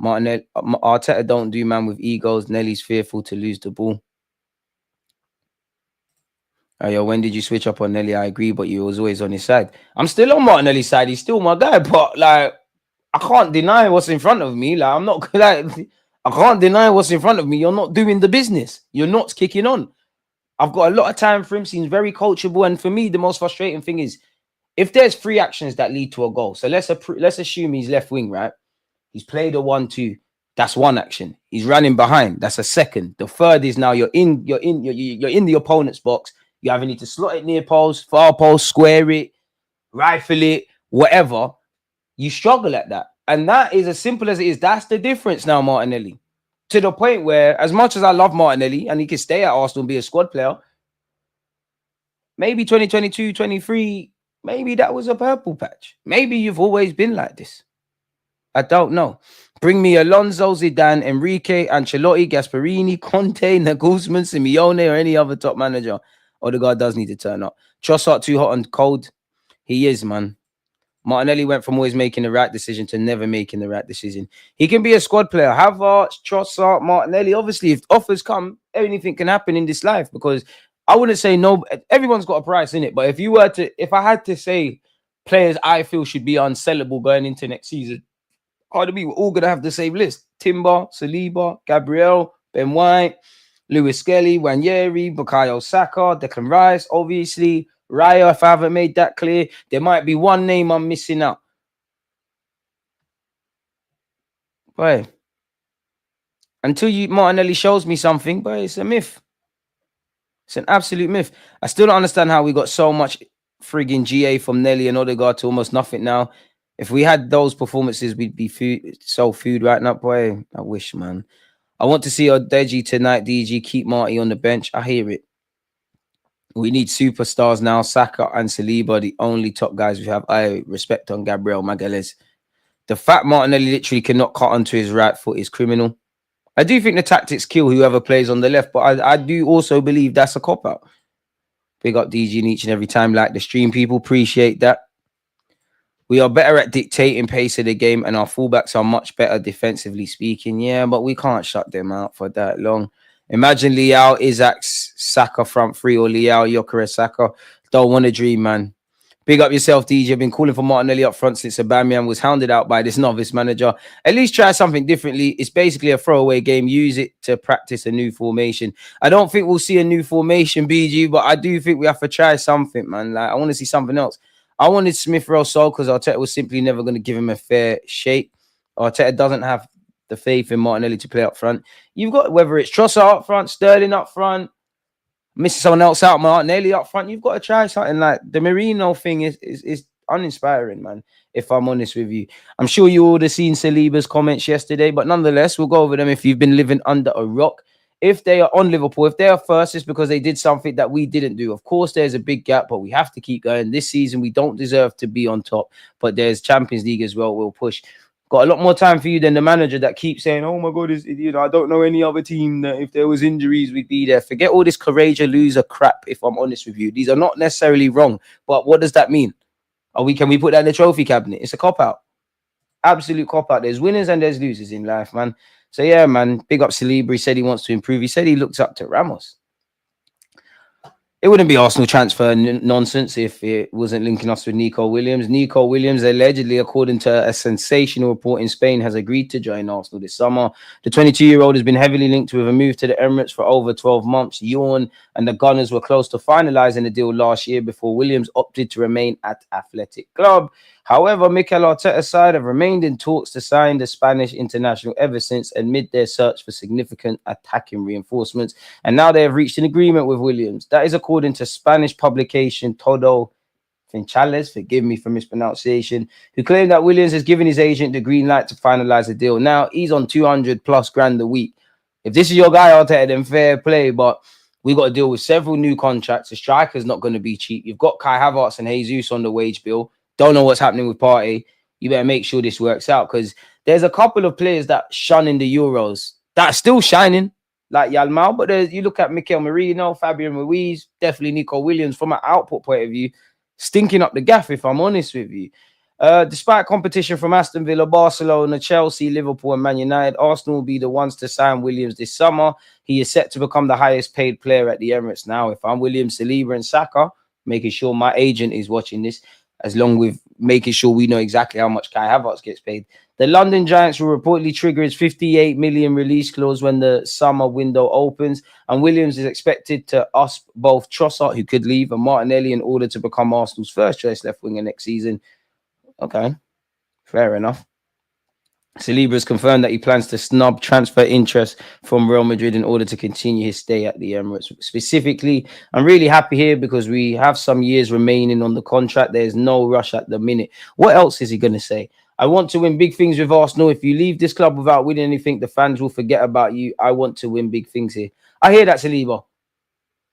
Arteta don't do man with egos. Nelly's fearful to lose the ball. Oh, yo, when did you switch up on Nelly? I agree, but you was always on his side. I'm still on Martinelli's side. He's still my guy, but like, I can't deny what's in front of me. Like, I'm not like, I can't deny what's in front of me. You're not doing the business. You're not kicking on. I've got a lot of time for him. Seems very coachable. And for me, the most frustrating thing is if there's 3 actions that lead to a goal. So let's assume he's left wing, right? He's played a 1-2. That's 1 action. He's running behind. That's a second. The third is now you're in the opponent's box. You either need to slot it near post, far post, square it, rifle it, whatever. You struggle at that. And that is as simple as it is. That's the difference now, Martinelli. To the point where, as much as I love Martinelli and he can stay at Arsenal and be a squad player, maybe 2022, 23, maybe that was a purple patch. Maybe you've always been like this. I don't know. Bring me Alonso, Zidane, Enrique, Ancelotti, Gasperini, Conte, Nagelsmann, Simeone, or any other top manager. Odegaard does need to turn up. Trossard too hot and cold. He is, man. Martinelli went from always making the right decision to never making the right decision. He can be a squad player. Havertz, Trossard, Martinelli. Obviously, if offers come, anything can happen in this life, because I wouldn't say no. Everyone's got a price in it. But if I had to say players I feel should be unsellable going into next season, we're all going to have the same list. Timber, Saliba, Gabriel, Ben White, Lewis Skelly, Nwaneri, Bukayo Saka, Declan Rice, obviously. Raya, if I haven't made that clear. There might be one name I'm missing out. Boy. Until Martinelli shows me something, but it's a myth. It's an absolute myth. I still don't understand how we got so much frigging GA from Nelly and Odegaard to almost nothing now. If we had those performances, we'd be food right now, boy. I wish, man. I want to see Odeji tonight, DG. Keep Marty on the bench. I hear it. We need superstars now. Saka and Saliba, the only top guys we have. I respect on Gabriel Magalhaes. The fact Martinelli literally cannot cut onto his right foot is criminal. I do think the tactics kill whoever plays on the left, but I do also believe that's a cop-out. Big up DG in each and every time. Like the stream, people appreciate that. We are better at dictating pace of the game, and our fullbacks are much better defensively speaking. Yeah, but we can't shut them out for that long. Imagine Leao, Isaac, Saka front three, or Leao, Gyökeres, Saka. Don't want to dream, man. Big up yourself, DJ. I've been calling for Martinelli up front since Aubameyang was hounded out by this novice manager. At least try something differently. It's basically a throwaway game. Use it to practice a new formation. I don't think we'll see a new formation, BG, but I do think we have to try something, man. Like, I want to see something else. I wanted Smith Rowe Sol because Arteta was simply never going to give him a fair shake. Arteta doesn't have the faith in Martinelli to play up front. You've got, whether it's Trossard up front, Sterling up front, missing someone else out, Martinelli up front, you've got to try something. Like the Merino thing is uninspiring, man, if I'm honest with you. I'm sure you all have seen Saliba's comments yesterday, but nonetheless, we'll go over them if you've been living under a rock. If they are on Liverpool, if they are first, it's because they did something that we didn't do. Of course, there's a big gap, but we have to keep going. This season, we don't deserve to be on top, but there's Champions League as well. We'll push. Got a lot more time for you than the manager that keeps saying, oh my God, I don't know any other team that if there was injuries, we'd be there. Forget all this courageous loser crap, if I'm honest with you. These are not necessarily wrong, but what does that mean? Can we put that in the trophy cabinet? It's a cop-out. Absolute cop-out. There's winners and there's losers in life, man. So yeah, man, big up Saliba. He said he wants to improve. He said he looks up to Ramos. It wouldn't be Arsenal transfer nonsense if it wasn't linking us with Nico Williams. Nico Williams, allegedly, according to a sensational report in Spain, has agreed to join Arsenal this summer. The 22-year-old has been heavily linked with a move to the Emirates for over 12 months. Yawn and the Gunners were close to finalising the deal last year before Williams opted to remain at Athletic Club. However, Mikel Arteta's side have remained in talks to sign the Spanish international ever since, amid their search for significant attacking reinforcements. And now they have reached an agreement with Williams. That is according to Spanish publication Todo Finchales, forgive me for mispronunciation, who claimed that Williams has given his agent the green light to finalise the deal. Now, he's on 200 plus grand a week. If this is your guy, Arteta, then fair play, but we got to deal with several new contracts. The striker's not going to be cheap. You've got Kai Havertz and Jesus on the wage bill. Don't know what's happening with Partey. You better make sure this works out, because There's a couple of players that shun in the Euros that are still shining, like Yalmao. But you look at Mikel Merino, Fabian Ruiz, definitely Nico Williams from an output point of view, stinking up the gaff, if I'm honest with you. Despite competition from Aston Villa, Barcelona, Chelsea, Liverpool, and Man United, Arsenal will be the ones to sign Williams this summer. He is set to become the highest paid player at the Emirates now. If I'm Williams, Saliba, and Saka, making sure my agent is watching this, as long with making sure we know exactly how much Kai Havertz gets paid. The London Giants will reportedly trigger his 58 million release clause when the summer window opens, and Williams is expected to us both Trossard, who could leave, and Martinelli in order to become Arsenal's first choice left winger next season. Okay, fair enough. Saliba has confirmed that he plans to snub transfer interest from Real Madrid in order to continue his stay at the Emirates. Specifically, I'm really happy here because we have some years remaining on the contract. There's no rush at the minute. What else is he going to say? I want to win big things with Arsenal. If you leave this club without winning anything, the fans will forget about you. I want to win big things here. I hear that, Saliba.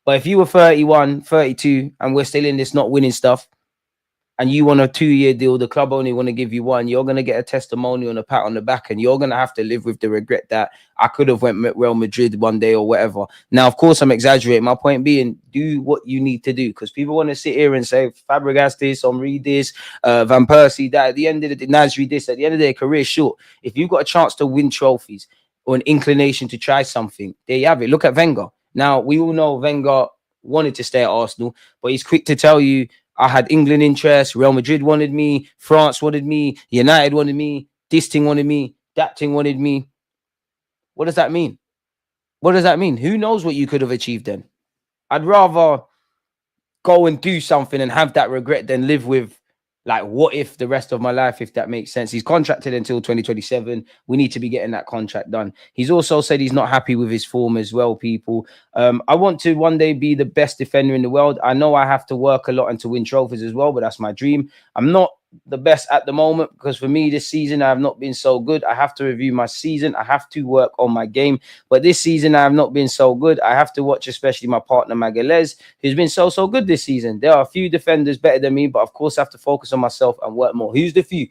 But if you were 31, 32, and we're still in this not winning stuff, and you want a 2-year deal, the club only want to give you one, you're going to get a testimonial and a pat on the back, and you're going to have to live with the regret that I could have went Real Madrid one day or whatever. Now, of course, I'm exaggerating. My point being, do what you need to do, because people want to sit here and say Fabregas this, Henry this, Van Persie that. At the end of the day, Nasri this. At the end of their career, short. If you've got a chance to win trophies or an inclination to try something, there you have it. Look at Wenger. Now, we all know Wenger wanted to stay at Arsenal, but he's quick to tell you, I had England interest, Real Madrid wanted me, France wanted me, United wanted me, this thing wanted me, that thing wanted me. What does that mean? What does that mean? Who knows what you could have achieved then? I'd rather go and do something and have that regret than live with, like, what if the rest of my life, if that makes sense. He's contracted until 2027. We need to be getting that contract done. He's also said he's not happy with his form as well, people. I want to one day be the best defender in the world. I know I have to work a lot and to win trophies as well, but that's my dream. I'm not the best at the moment because for me this season I have not been so good. I have to review my season. I have to work on my game. But this season I have not been so good. I have to watch especially my partner Magalhaes, who's been so good this season. There are a few defenders better than me, but of course I have to focus on myself and work more. Who's the few?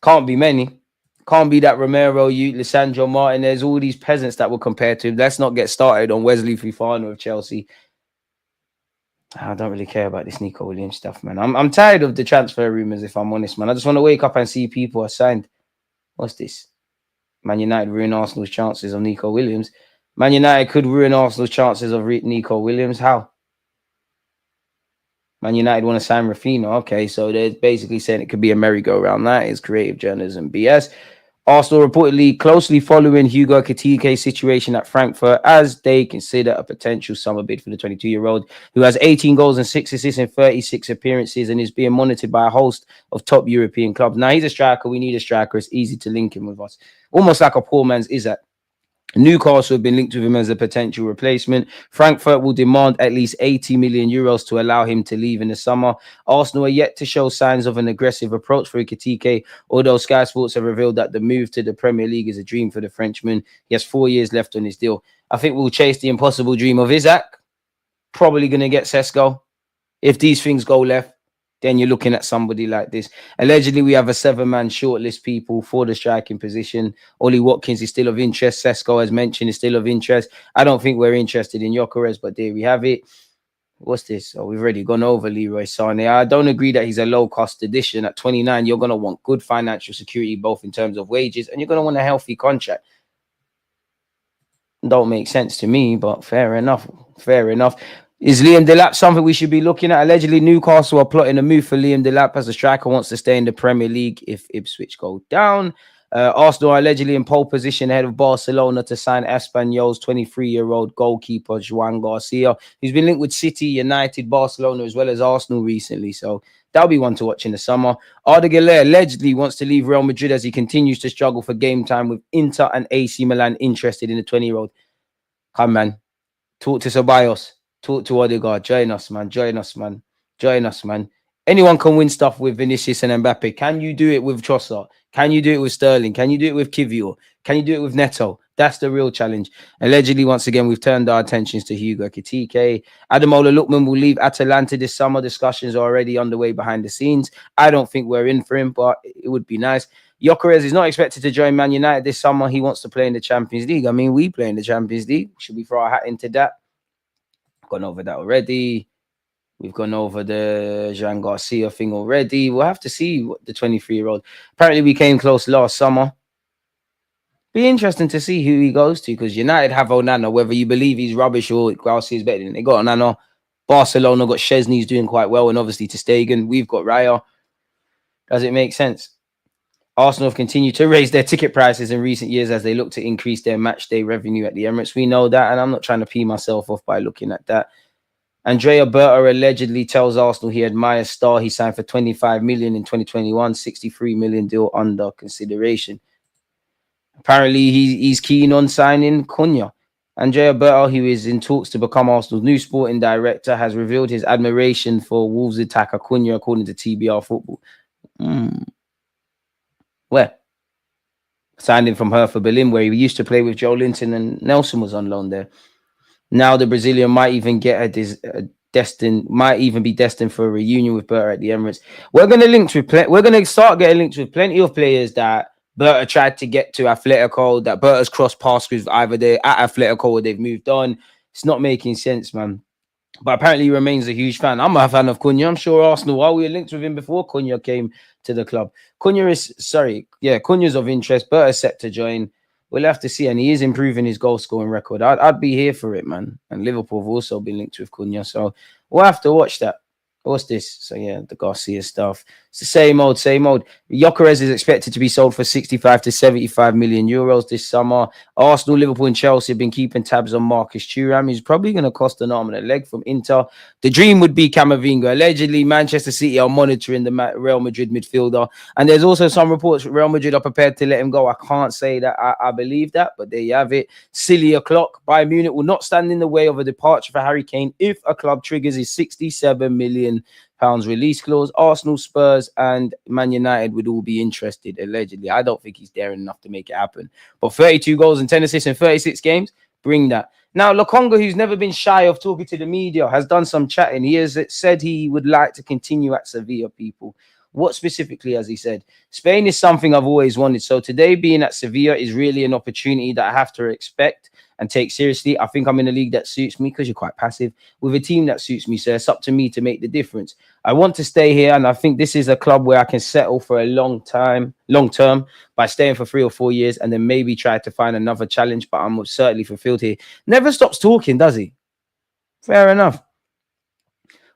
Can't be many. Can't be that Romero, Lisandro Martinez, all these peasants that were compared to him. Let's not get started on Wesley Fofana of Chelsea. I don't really care about this Nico Williams stuff, man. I'm tired of the transfer rumors, if I'm honest, man. I just want to wake up and see people are signed. What's this? Man United ruin Arsenal's chances of Nico Williams. Man United could ruin Arsenal's chances of Nico Williams. How? Man United want to sign Rafinha. Okay, so they're basically saying it could be a merry-go-round. That is creative journalism BS. Arsenal reportedly closely following Hugo Ekitike's situation at Frankfurt as they consider a potential summer bid for the 22-year-old who has 18 goals and 6 assists in 36 appearances and is being monitored by a host of top European clubs. Now, he's a striker. We need a striker. It's easy to link him with us. Almost like a poor man's Isak. Newcastle have been linked with him as a potential replacement. Frankfurt will demand at least 80 million euros to allow him to leave in the summer. Arsenal are yet to show signs of an aggressive approach for Ekitike, although Sky Sports have revealed that the move to the Premier League is a dream for the Frenchman. He has 4 years left on his deal. I think we'll chase the impossible dream of Isak. Probably going to get Sesko. If these things go left, then you're looking at somebody like this. Allegedly, we have a 7-man shortlist, people, for the striking position. Ollie Watkins is still of interest. Sesko, as mentioned, is still of interest. I don't think we're interested in Gyökeres, but there we have it. What's this? Oh, we've already gone over Leroy Sané. I don't agree that he's a low-cost addition. At 29, you're going to want good financial security, both in terms of wages, and you're going to want a healthy contract. Don't make sense to me, but fair enough. Fair enough. Is Liam Delap something we should be looking at? Allegedly, Newcastle are plotting a move for Liam Delap as the striker wants to stay in the Premier League if Ipswich go down. Arsenal are allegedly in pole position ahead of Barcelona to sign Espanyol's 23-year-old goalkeeper, Joan Garcia, who's been linked with City, United, Barcelona, as well as Arsenal recently. So that'll be one to watch in the summer. Arda Güler allegedly wants to leave Real Madrid as he continues to struggle for game time, with Inter and AC Milan interested in the 20-year-old. Come, man. Talk to Ceballos. Talk to Odegaard. Join us, man. Join us, man. Join us, man. Anyone can win stuff with Vinicius and Mbappe. Can you do it with Trossard? Can you do it with Sterling? Can you do it with Kivior? Can you do it with Neto? That's the real challenge. Allegedly, once again, we've turned our attentions to Hugo Ekitike. Ademola Lookman will leave Atalanta this summer. Discussions are already underway behind the scenes. I don't think we're in for him, but it would be nice. Gyökeres is not expected to join Man United this summer. He wants to play in the Champions League. I mean, we play in the Champions League. Should we throw our hat into that? Gone over that already. We've gone over the Jean Garcia thing already. We'll have to see what the 23-year-old. Apparently, we came close last summer. Be interesting to see who he goes to, because United have Onana. Whether you believe he's rubbish or Garcia is better than they got Onana. Barcelona got Szczesny's doing quite well, and obviously to Stegen. We've got Raya. Does it make sense? Arsenal have continued to raise their ticket prices in recent years as they look to increase their match day revenue at the Emirates. We know that, and I'm not trying to pee myself off by looking at that. Andrea Berta allegedly tells Arsenal he admires Star. He signed for 25 million in 2021, 63 million deal under consideration. Apparently, he's keen on signing Cunha. Andrea Berta, who is in talks to become Arsenal's new sporting director, has revealed his admiration for Wolves attacker Cunha, according to TBR Football. Where? Signed him from Hertha Berlin, where he used to play with Joe Linton, and Nelson was on loan there. Now the Brazilian might even get might even be destined for a reunion with Berta at the Emirates. We're going to start getting linked with plenty of players that Berta tried to get to Atletico, that Berta's crossed paths with either they're at Atletico or they've moved on. It's not making sense, man. But apparently he remains a huge fan. I'm a fan of Cunha. I'm sure Arsenal, while we were linked with him before Cunha came to the club. Cunha's of interest. Berta's set to join. We'll have to see. And he is improving his goal scoring record. I'd be here for it, man. And Liverpool have also been linked with Cunha. So we'll have to watch that. What's this? So yeah, the Garcia stuff. It's the same old. Gyökeres is expected to be sold for 65 to 75 million euros this summer. Arsenal, Liverpool, and Chelsea have been keeping tabs on Marcus Thuram. He's probably going to cost an arm and a leg from Inter. The dream would be Camavinga. Allegedly, Manchester City are monitoring the Real Madrid midfielder. And there's also some reports that Real Madrid are prepared to let him go. I can't say that I believe that, but there you have it. Silly o'clock. Bayern Munich will not stand in the way of a departure for Harry Kane if a club triggers his 67 million pounds release clause. Arsenal, Spurs, and Man United would all be interested, allegedly. I don't think he's daring enough to make it happen. But 32 goals and 10 assists in 36 games, bring that. Now, Lokonga, who's never been shy of talking to the media, has done some chatting. He has said he would like to continue at Sevilla, people. What specifically has he said? Spain is something I've always wanted. So today being at Sevilla is really an opportunity that I have to expect and take seriously. I think I'm in a league that suits me, because you're quite passive, with a team that suits me. So it's up to me to make the difference. I want to stay here, and I think this is a club where I can settle for a long term by staying for 3 or 4 years and then maybe try to find another challenge. But I'm certainly fulfilled here. Never stops talking, does he? Fair enough.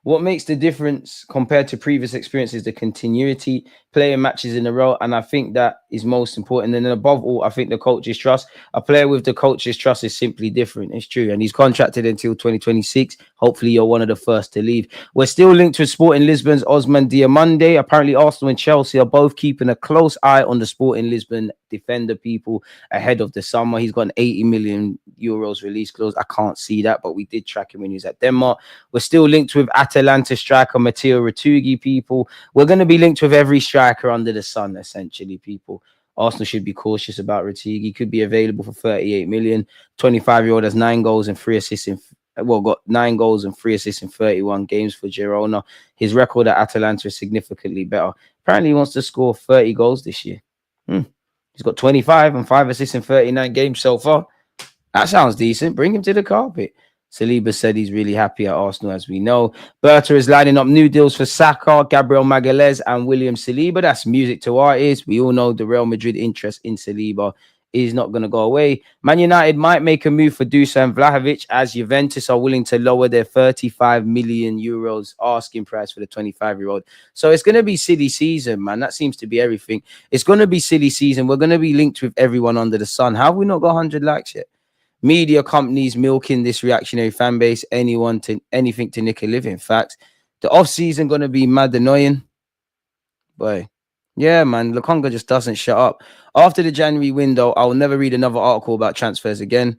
What makes the difference compared to previous experiences? The continuity, playing matches in a row, and I think that is most important. And then above all, I think the coach's trust. A player with the coach's trust is simply different. It's true. And he's contracted until 2026. Hopefully you're one of the first to leave. We're still linked with Sporting Lisbon's Osman Diomande. Apparently Arsenal and Chelsea are both keeping a close eye on the Sporting Lisbon defender, people, ahead of the summer. He's got an 80 million euros release clause. I can't see that, but we did track him when he was at Denmark. We're still linked with Atalanta striker Matteo Retugi, people. We're going to be linked with every striker under the sun, essentially, people. Arsenal should be cautious about Retugi. He could be available for 38 million. 25-year-old has 9 goals and 3 assists got 9 goals and 3 assists in 31 games for Girona. His record at Atalanta is significantly better. Apparently he wants to score 30 goals this year. He's got 25 and 5 assists in 39 games so far. That sounds decent. Bring him to the carpet. Saliba said he's really happy at Arsenal, as we know. Berta is lining up new deals for Saka, Gabriel Magalhaes, and William Saliba. That's music to our ears. We all know the Real Madrid interest in Saliba is not going to go away. Man United might make a move for Dusan Vlahovic, as Juventus are willing to lower their 35 million euros asking price for the 25-year-old. So it's going to be silly season, man. That seems to be everything. It's going to be silly season. We're going to be linked with everyone under the sun. How have we not got 100 likes yet? Media companies milking this reactionary fan base, anything to nick a living. Facts. The off-season going to be mad annoying. Boy. Yeah, man. Lokonga just doesn't shut up. After the January window, I will never read another article about transfers again.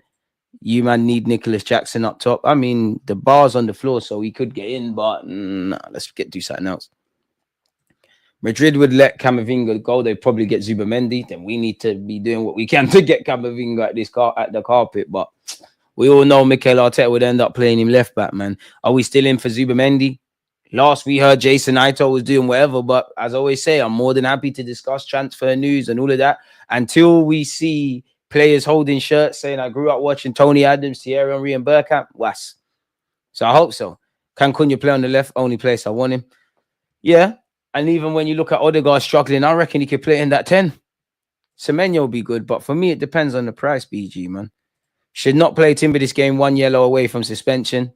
You, man, need Nicholas Jackson up top. I mean, the bar's on the floor, so he could get in, but let's do something else. Madrid would let Camavinga go. They'd probably get Zubamendi. Then we need to be doing what we can to get Camavinga at the carpet. But we all know Mikel Arteta would end up playing him left back, man. Are we still in for Zubamendi? Last we heard, Jason Ito was doing whatever. But as I always say, I'm more than happy to discuss transfer news and all of that until we see players holding shirts saying, I grew up watching Tony Adams, Thierry Henry, and Bergkamp. Was. So I hope so. Can Cunha play on the left? Only place I want him. Yeah. And even when you look at Odegaard struggling, I reckon he could play in that 10. Semenyo will be good. But for me, it depends on the price, BG, man. Should not play Timber this game. 1 yellow away from suspension.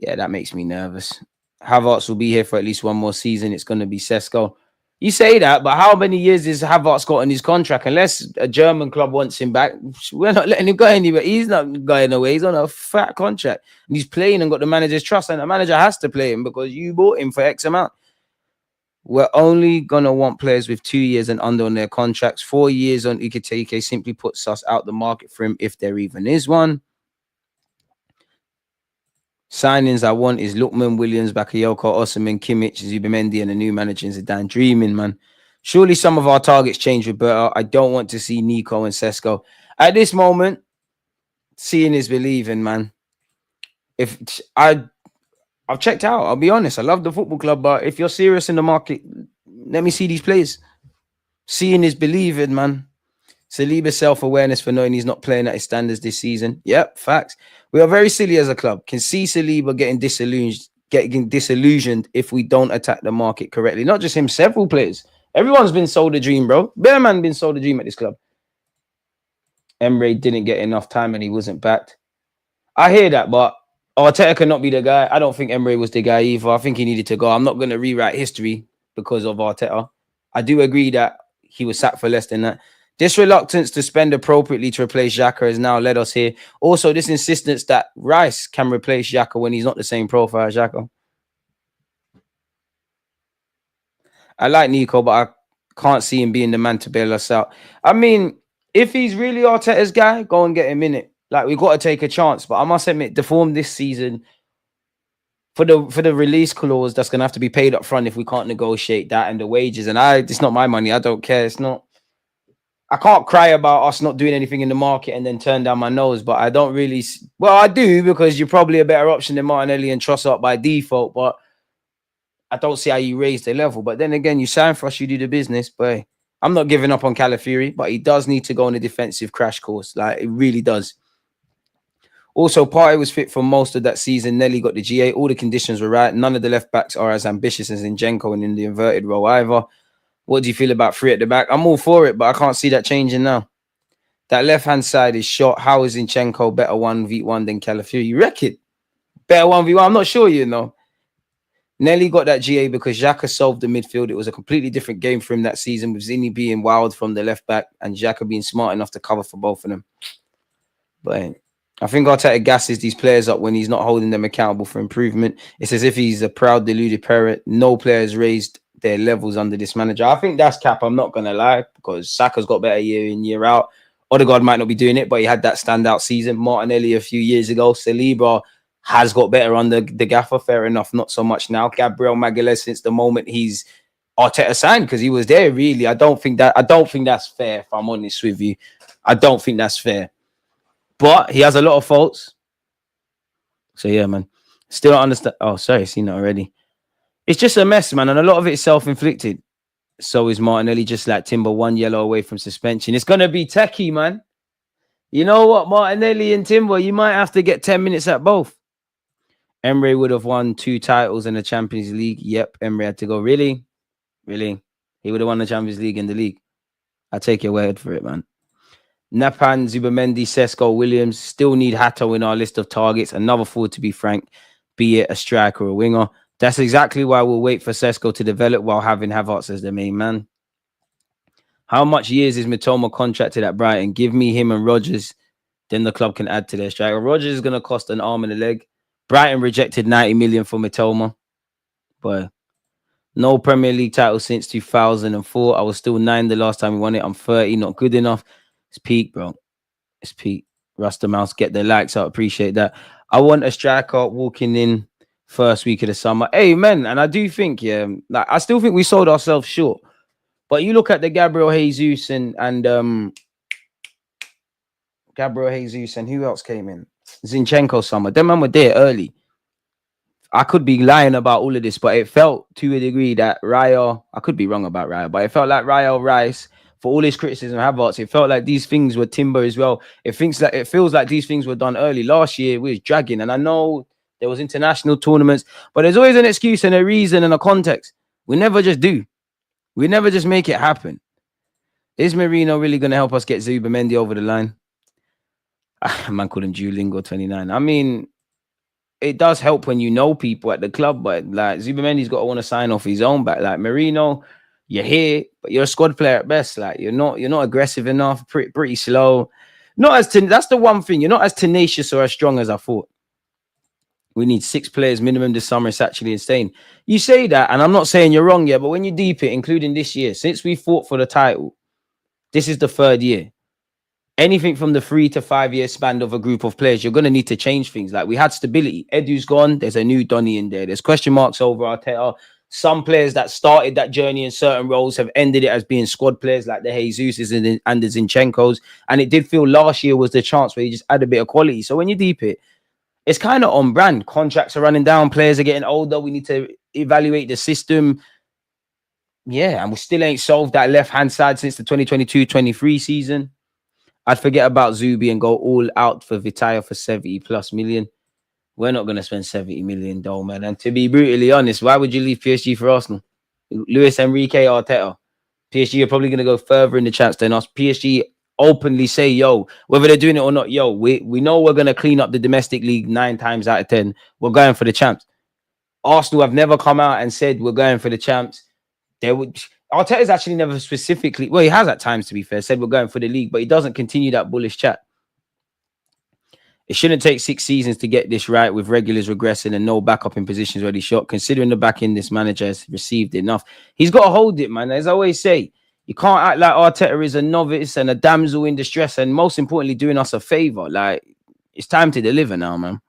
Yeah, that makes me nervous. Havertz will be here for at least one more season. It's going to be Sesko. You say that, but how many years has Havertz got on his contract? Unless a German club wants him back, we're not letting him go anywhere. He's not going away. He's on a fat contract. And he's playing and got the manager's trust. And the manager has to play him because you bought him for X amount. We're only going to want players with 2 years and under on their contracts. 4 years on Ikiteke simply puts us out the market for him if there even is one. Signings I want is Lookman, Williams, Bakayoko, Osimhen, Kimmich, Zubamendi, and a new manager in Zidane. Dreaming, man. Surely some of our targets change with Berta. I don't want to see Nico and Sesko. At this moment, seeing is believing, man. If I've checked out, I'll be honest. I love the football club, but if you're serious in the market, let me see these players. Seeing is believing, man. Saliba's self-awareness for knowing he's not playing at his standards this season. Yep, facts. We are very silly as a club. Can see Saliba getting disillusioned if we don't attack the market correctly. Not just him, several players. Everyone's been sold a dream, bro. Bearman been sold a dream at this club. Emre didn't get enough time and he wasn't backed. I hear that, but Arteta cannot be the guy. I don't think Emre was the guy either. I think he needed to go. I'm not going to rewrite history because of Arteta. I do agree that he was sacked for less than that. This reluctance to spend appropriately to replace Xhaka has now led us here. Also, this insistence that Rice can replace Xhaka when he's not the same profile as Xhaka. I like Nico, but I can't see him being the man to bail us out. I mean, if he's really Arteta's guy, go and get him in it. Like, we've got to take a chance. But I must admit, the form this season, for the release clause, that's going to have to be paid up front if we can't negotiate that and the wages. And it's not my money. I don't care. It's not. I can't cry about us not doing anything in the market and then turn down my nose, but I don't really. Well, I do because you're probably a better option than Martinelli and Trossard by default, but I don't see how you raise the level. But then again, you sign for us, you do the business. But I'm not giving up on Calafiori, but he does need to go on a defensive crash course. Like, it really does. Also, Partey was fit for most of that season. Nelly got the GA. All the conditions were right. None of the left backs are as ambitious as Zinchenko and in the inverted role either. What do you feel about 3 at the back? I'm all for it, but I can't see that changing now. That left-hand side is shot. How is Zinchenko better 1v1 than Calafiori? You reckon? Better 1v1? I'm not sure, you know. Nelly got that GA because Xhaka solved the midfield. It was a completely different game for him that season, with Zini being wild from the left back and Xhaka being smart enough to cover for both of them. But I think Arteta gasses these players up when he's not holding them accountable for improvement. It's as if he's a proud, deluded parrot. No players raised their levels under this manager. I think that's cap. I'm not going to lie, because Saka's got better year in, year out. Odegaard might not be doing it, but he had that standout season. Martinelli a few years ago. Saliba has got better under the gaffer. Fair enough, not so much now. Gabriel Magalhaes, since the moment he's Arteta signed, because he was there, really. I don't think that's fair, if I'm honest with you. I don't think that's fair. But he has a lot of faults. So yeah, man. Still don't understand. Oh, sorry, seen that already. It's just a mess, man, and a lot of it is self-inflicted. So is Martinelli, just like Timber, 1 yellow away from suspension. It's going to be techie, man. You know what, Martinelli and Timber, you might have to get 10 minutes at both. Emre would have won 2 titles in the Champions League. Yep, Emre had to go. Really? Really? He would have won the Champions League in the league. I take your word for it, man. Napan, Zubamendi, Sesko, Williams. Still need Hato in our list of targets. Another forward, to be frank, be it a striker or a winger. That's exactly why we'll wait for Sesko to develop while having Havertz as the main man. How much years is Mitoma contracted at Brighton? Give me him and Rodgers, then the club can add to their striker. Rodgers is going to cost an arm and a leg. Brighton rejected 90 million for Mitoma. But no Premier League title since 2004. I was still 9 the last time we won it. I'm 30, not good enough. It's peak, bro. It's peak. Rasta Mouse, get the likes out. Appreciate that. I want a striker walking in first week of the summer. Amen. And I do think, like I still think we sold ourselves short. But you look at the Gabriel Jesus and Gabriel Jesus and who else came in? Zinchenko summer. Them men were there early. I could be lying about all of this, but it felt to a degree that Raya, I could be wrong about Raya, but it felt like Raya Rice, for all his criticism of Havertz, it felt like these things were timber as well. It feels like these things were done early. Last year we was dragging, and I know there was international tournaments, but there's always an excuse and a reason and a context. We never just do. We never just make it happen. Is Merino really going to help us get Zubimendi over the line? Man called him Duolingo 29. I mean, it does help when you know people at the club, but like Zubimendi's got to want to sign off his own back. Like Merino, you're here, but you're a squad player at best. Like you're not aggressive enough, pretty slow. That's the one thing. You're not as tenacious or as strong as I thought. We need 6 players minimum this summer. It's actually insane. You say that, and I'm not saying you're wrong, but when you deep it, including this year, since we fought for the title, this is the 3rd year. Anything from the 3 to 5 year span of a group of players, you're going to need to change things. Like we had stability. Edu's gone. There's a new Donny in there. There's question marks over Arteta. Some players that started that journey in certain roles have ended it as being squad players like the Jesus and the Zinchenko's. And it did feel last year was the chance where you just add a bit of quality. So when you deep it, it's kind of on brand. Contracts are running down. Players are getting older. We need to evaluate the system. Yeah, and we still ain't solved that left-hand side since the 2022-23 season. I'd forget about Zubi and go all out for Vitaya for 70+ million. We're not going to spend 70 million though, man. And to be brutally honest, why would you leave PSG for Arsenal? Luis Enrique, Arteta. PSG are probably going to go further in the chance than us. PSG openly say, yo, whether they're doing it or not, yo, we know we're going to clean up the domestic league 9 times out of 10. We're going for the champs. Arsenal have never come out and said we're going for the champs. Arteta's actually never specifically, well, he has at times, to be fair, said we're going for the league, but he doesn't continue that bullish chat. It shouldn't take 6 seasons to get this right with regulars regressing and no backup in positions where he shot. Considering the back end this manager has received enough, he's got to hold it, man. As I always say, you can't act like Arteta is a novice and a damsel in distress and most importantly, doing us a favor. Like, it's time to deliver now, man.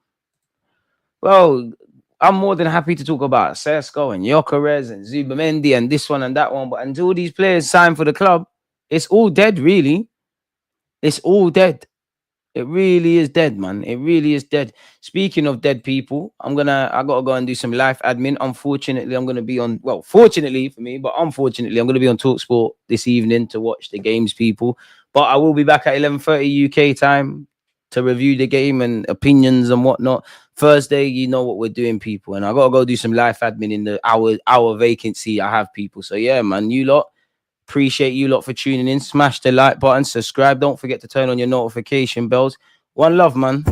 Well, I'm more than happy to talk about Sesko and Gyökeres and Zubimendi and this one and that one. But until these players sign for the club, it's all dead, really. It's all dead. It really is dead, man. It really is dead. Speaking of dead people, I gotta go and do some live admin. Unfortunately, I'm gonna be on, well, fortunately for me, but unfortunately, I'm gonna be on TalkSport this evening to watch the games, people. But I will be back at 11:30 UK time to review the game and opinions and whatnot. Thursday, you know what we're doing, people. And I gotta go do some live admin in the hour vacancy I have, people. So yeah, man, you lot. Appreciate you lot for tuning in. Smash the like button, subscribe. Don't forget to turn on your notification bells. One love, man.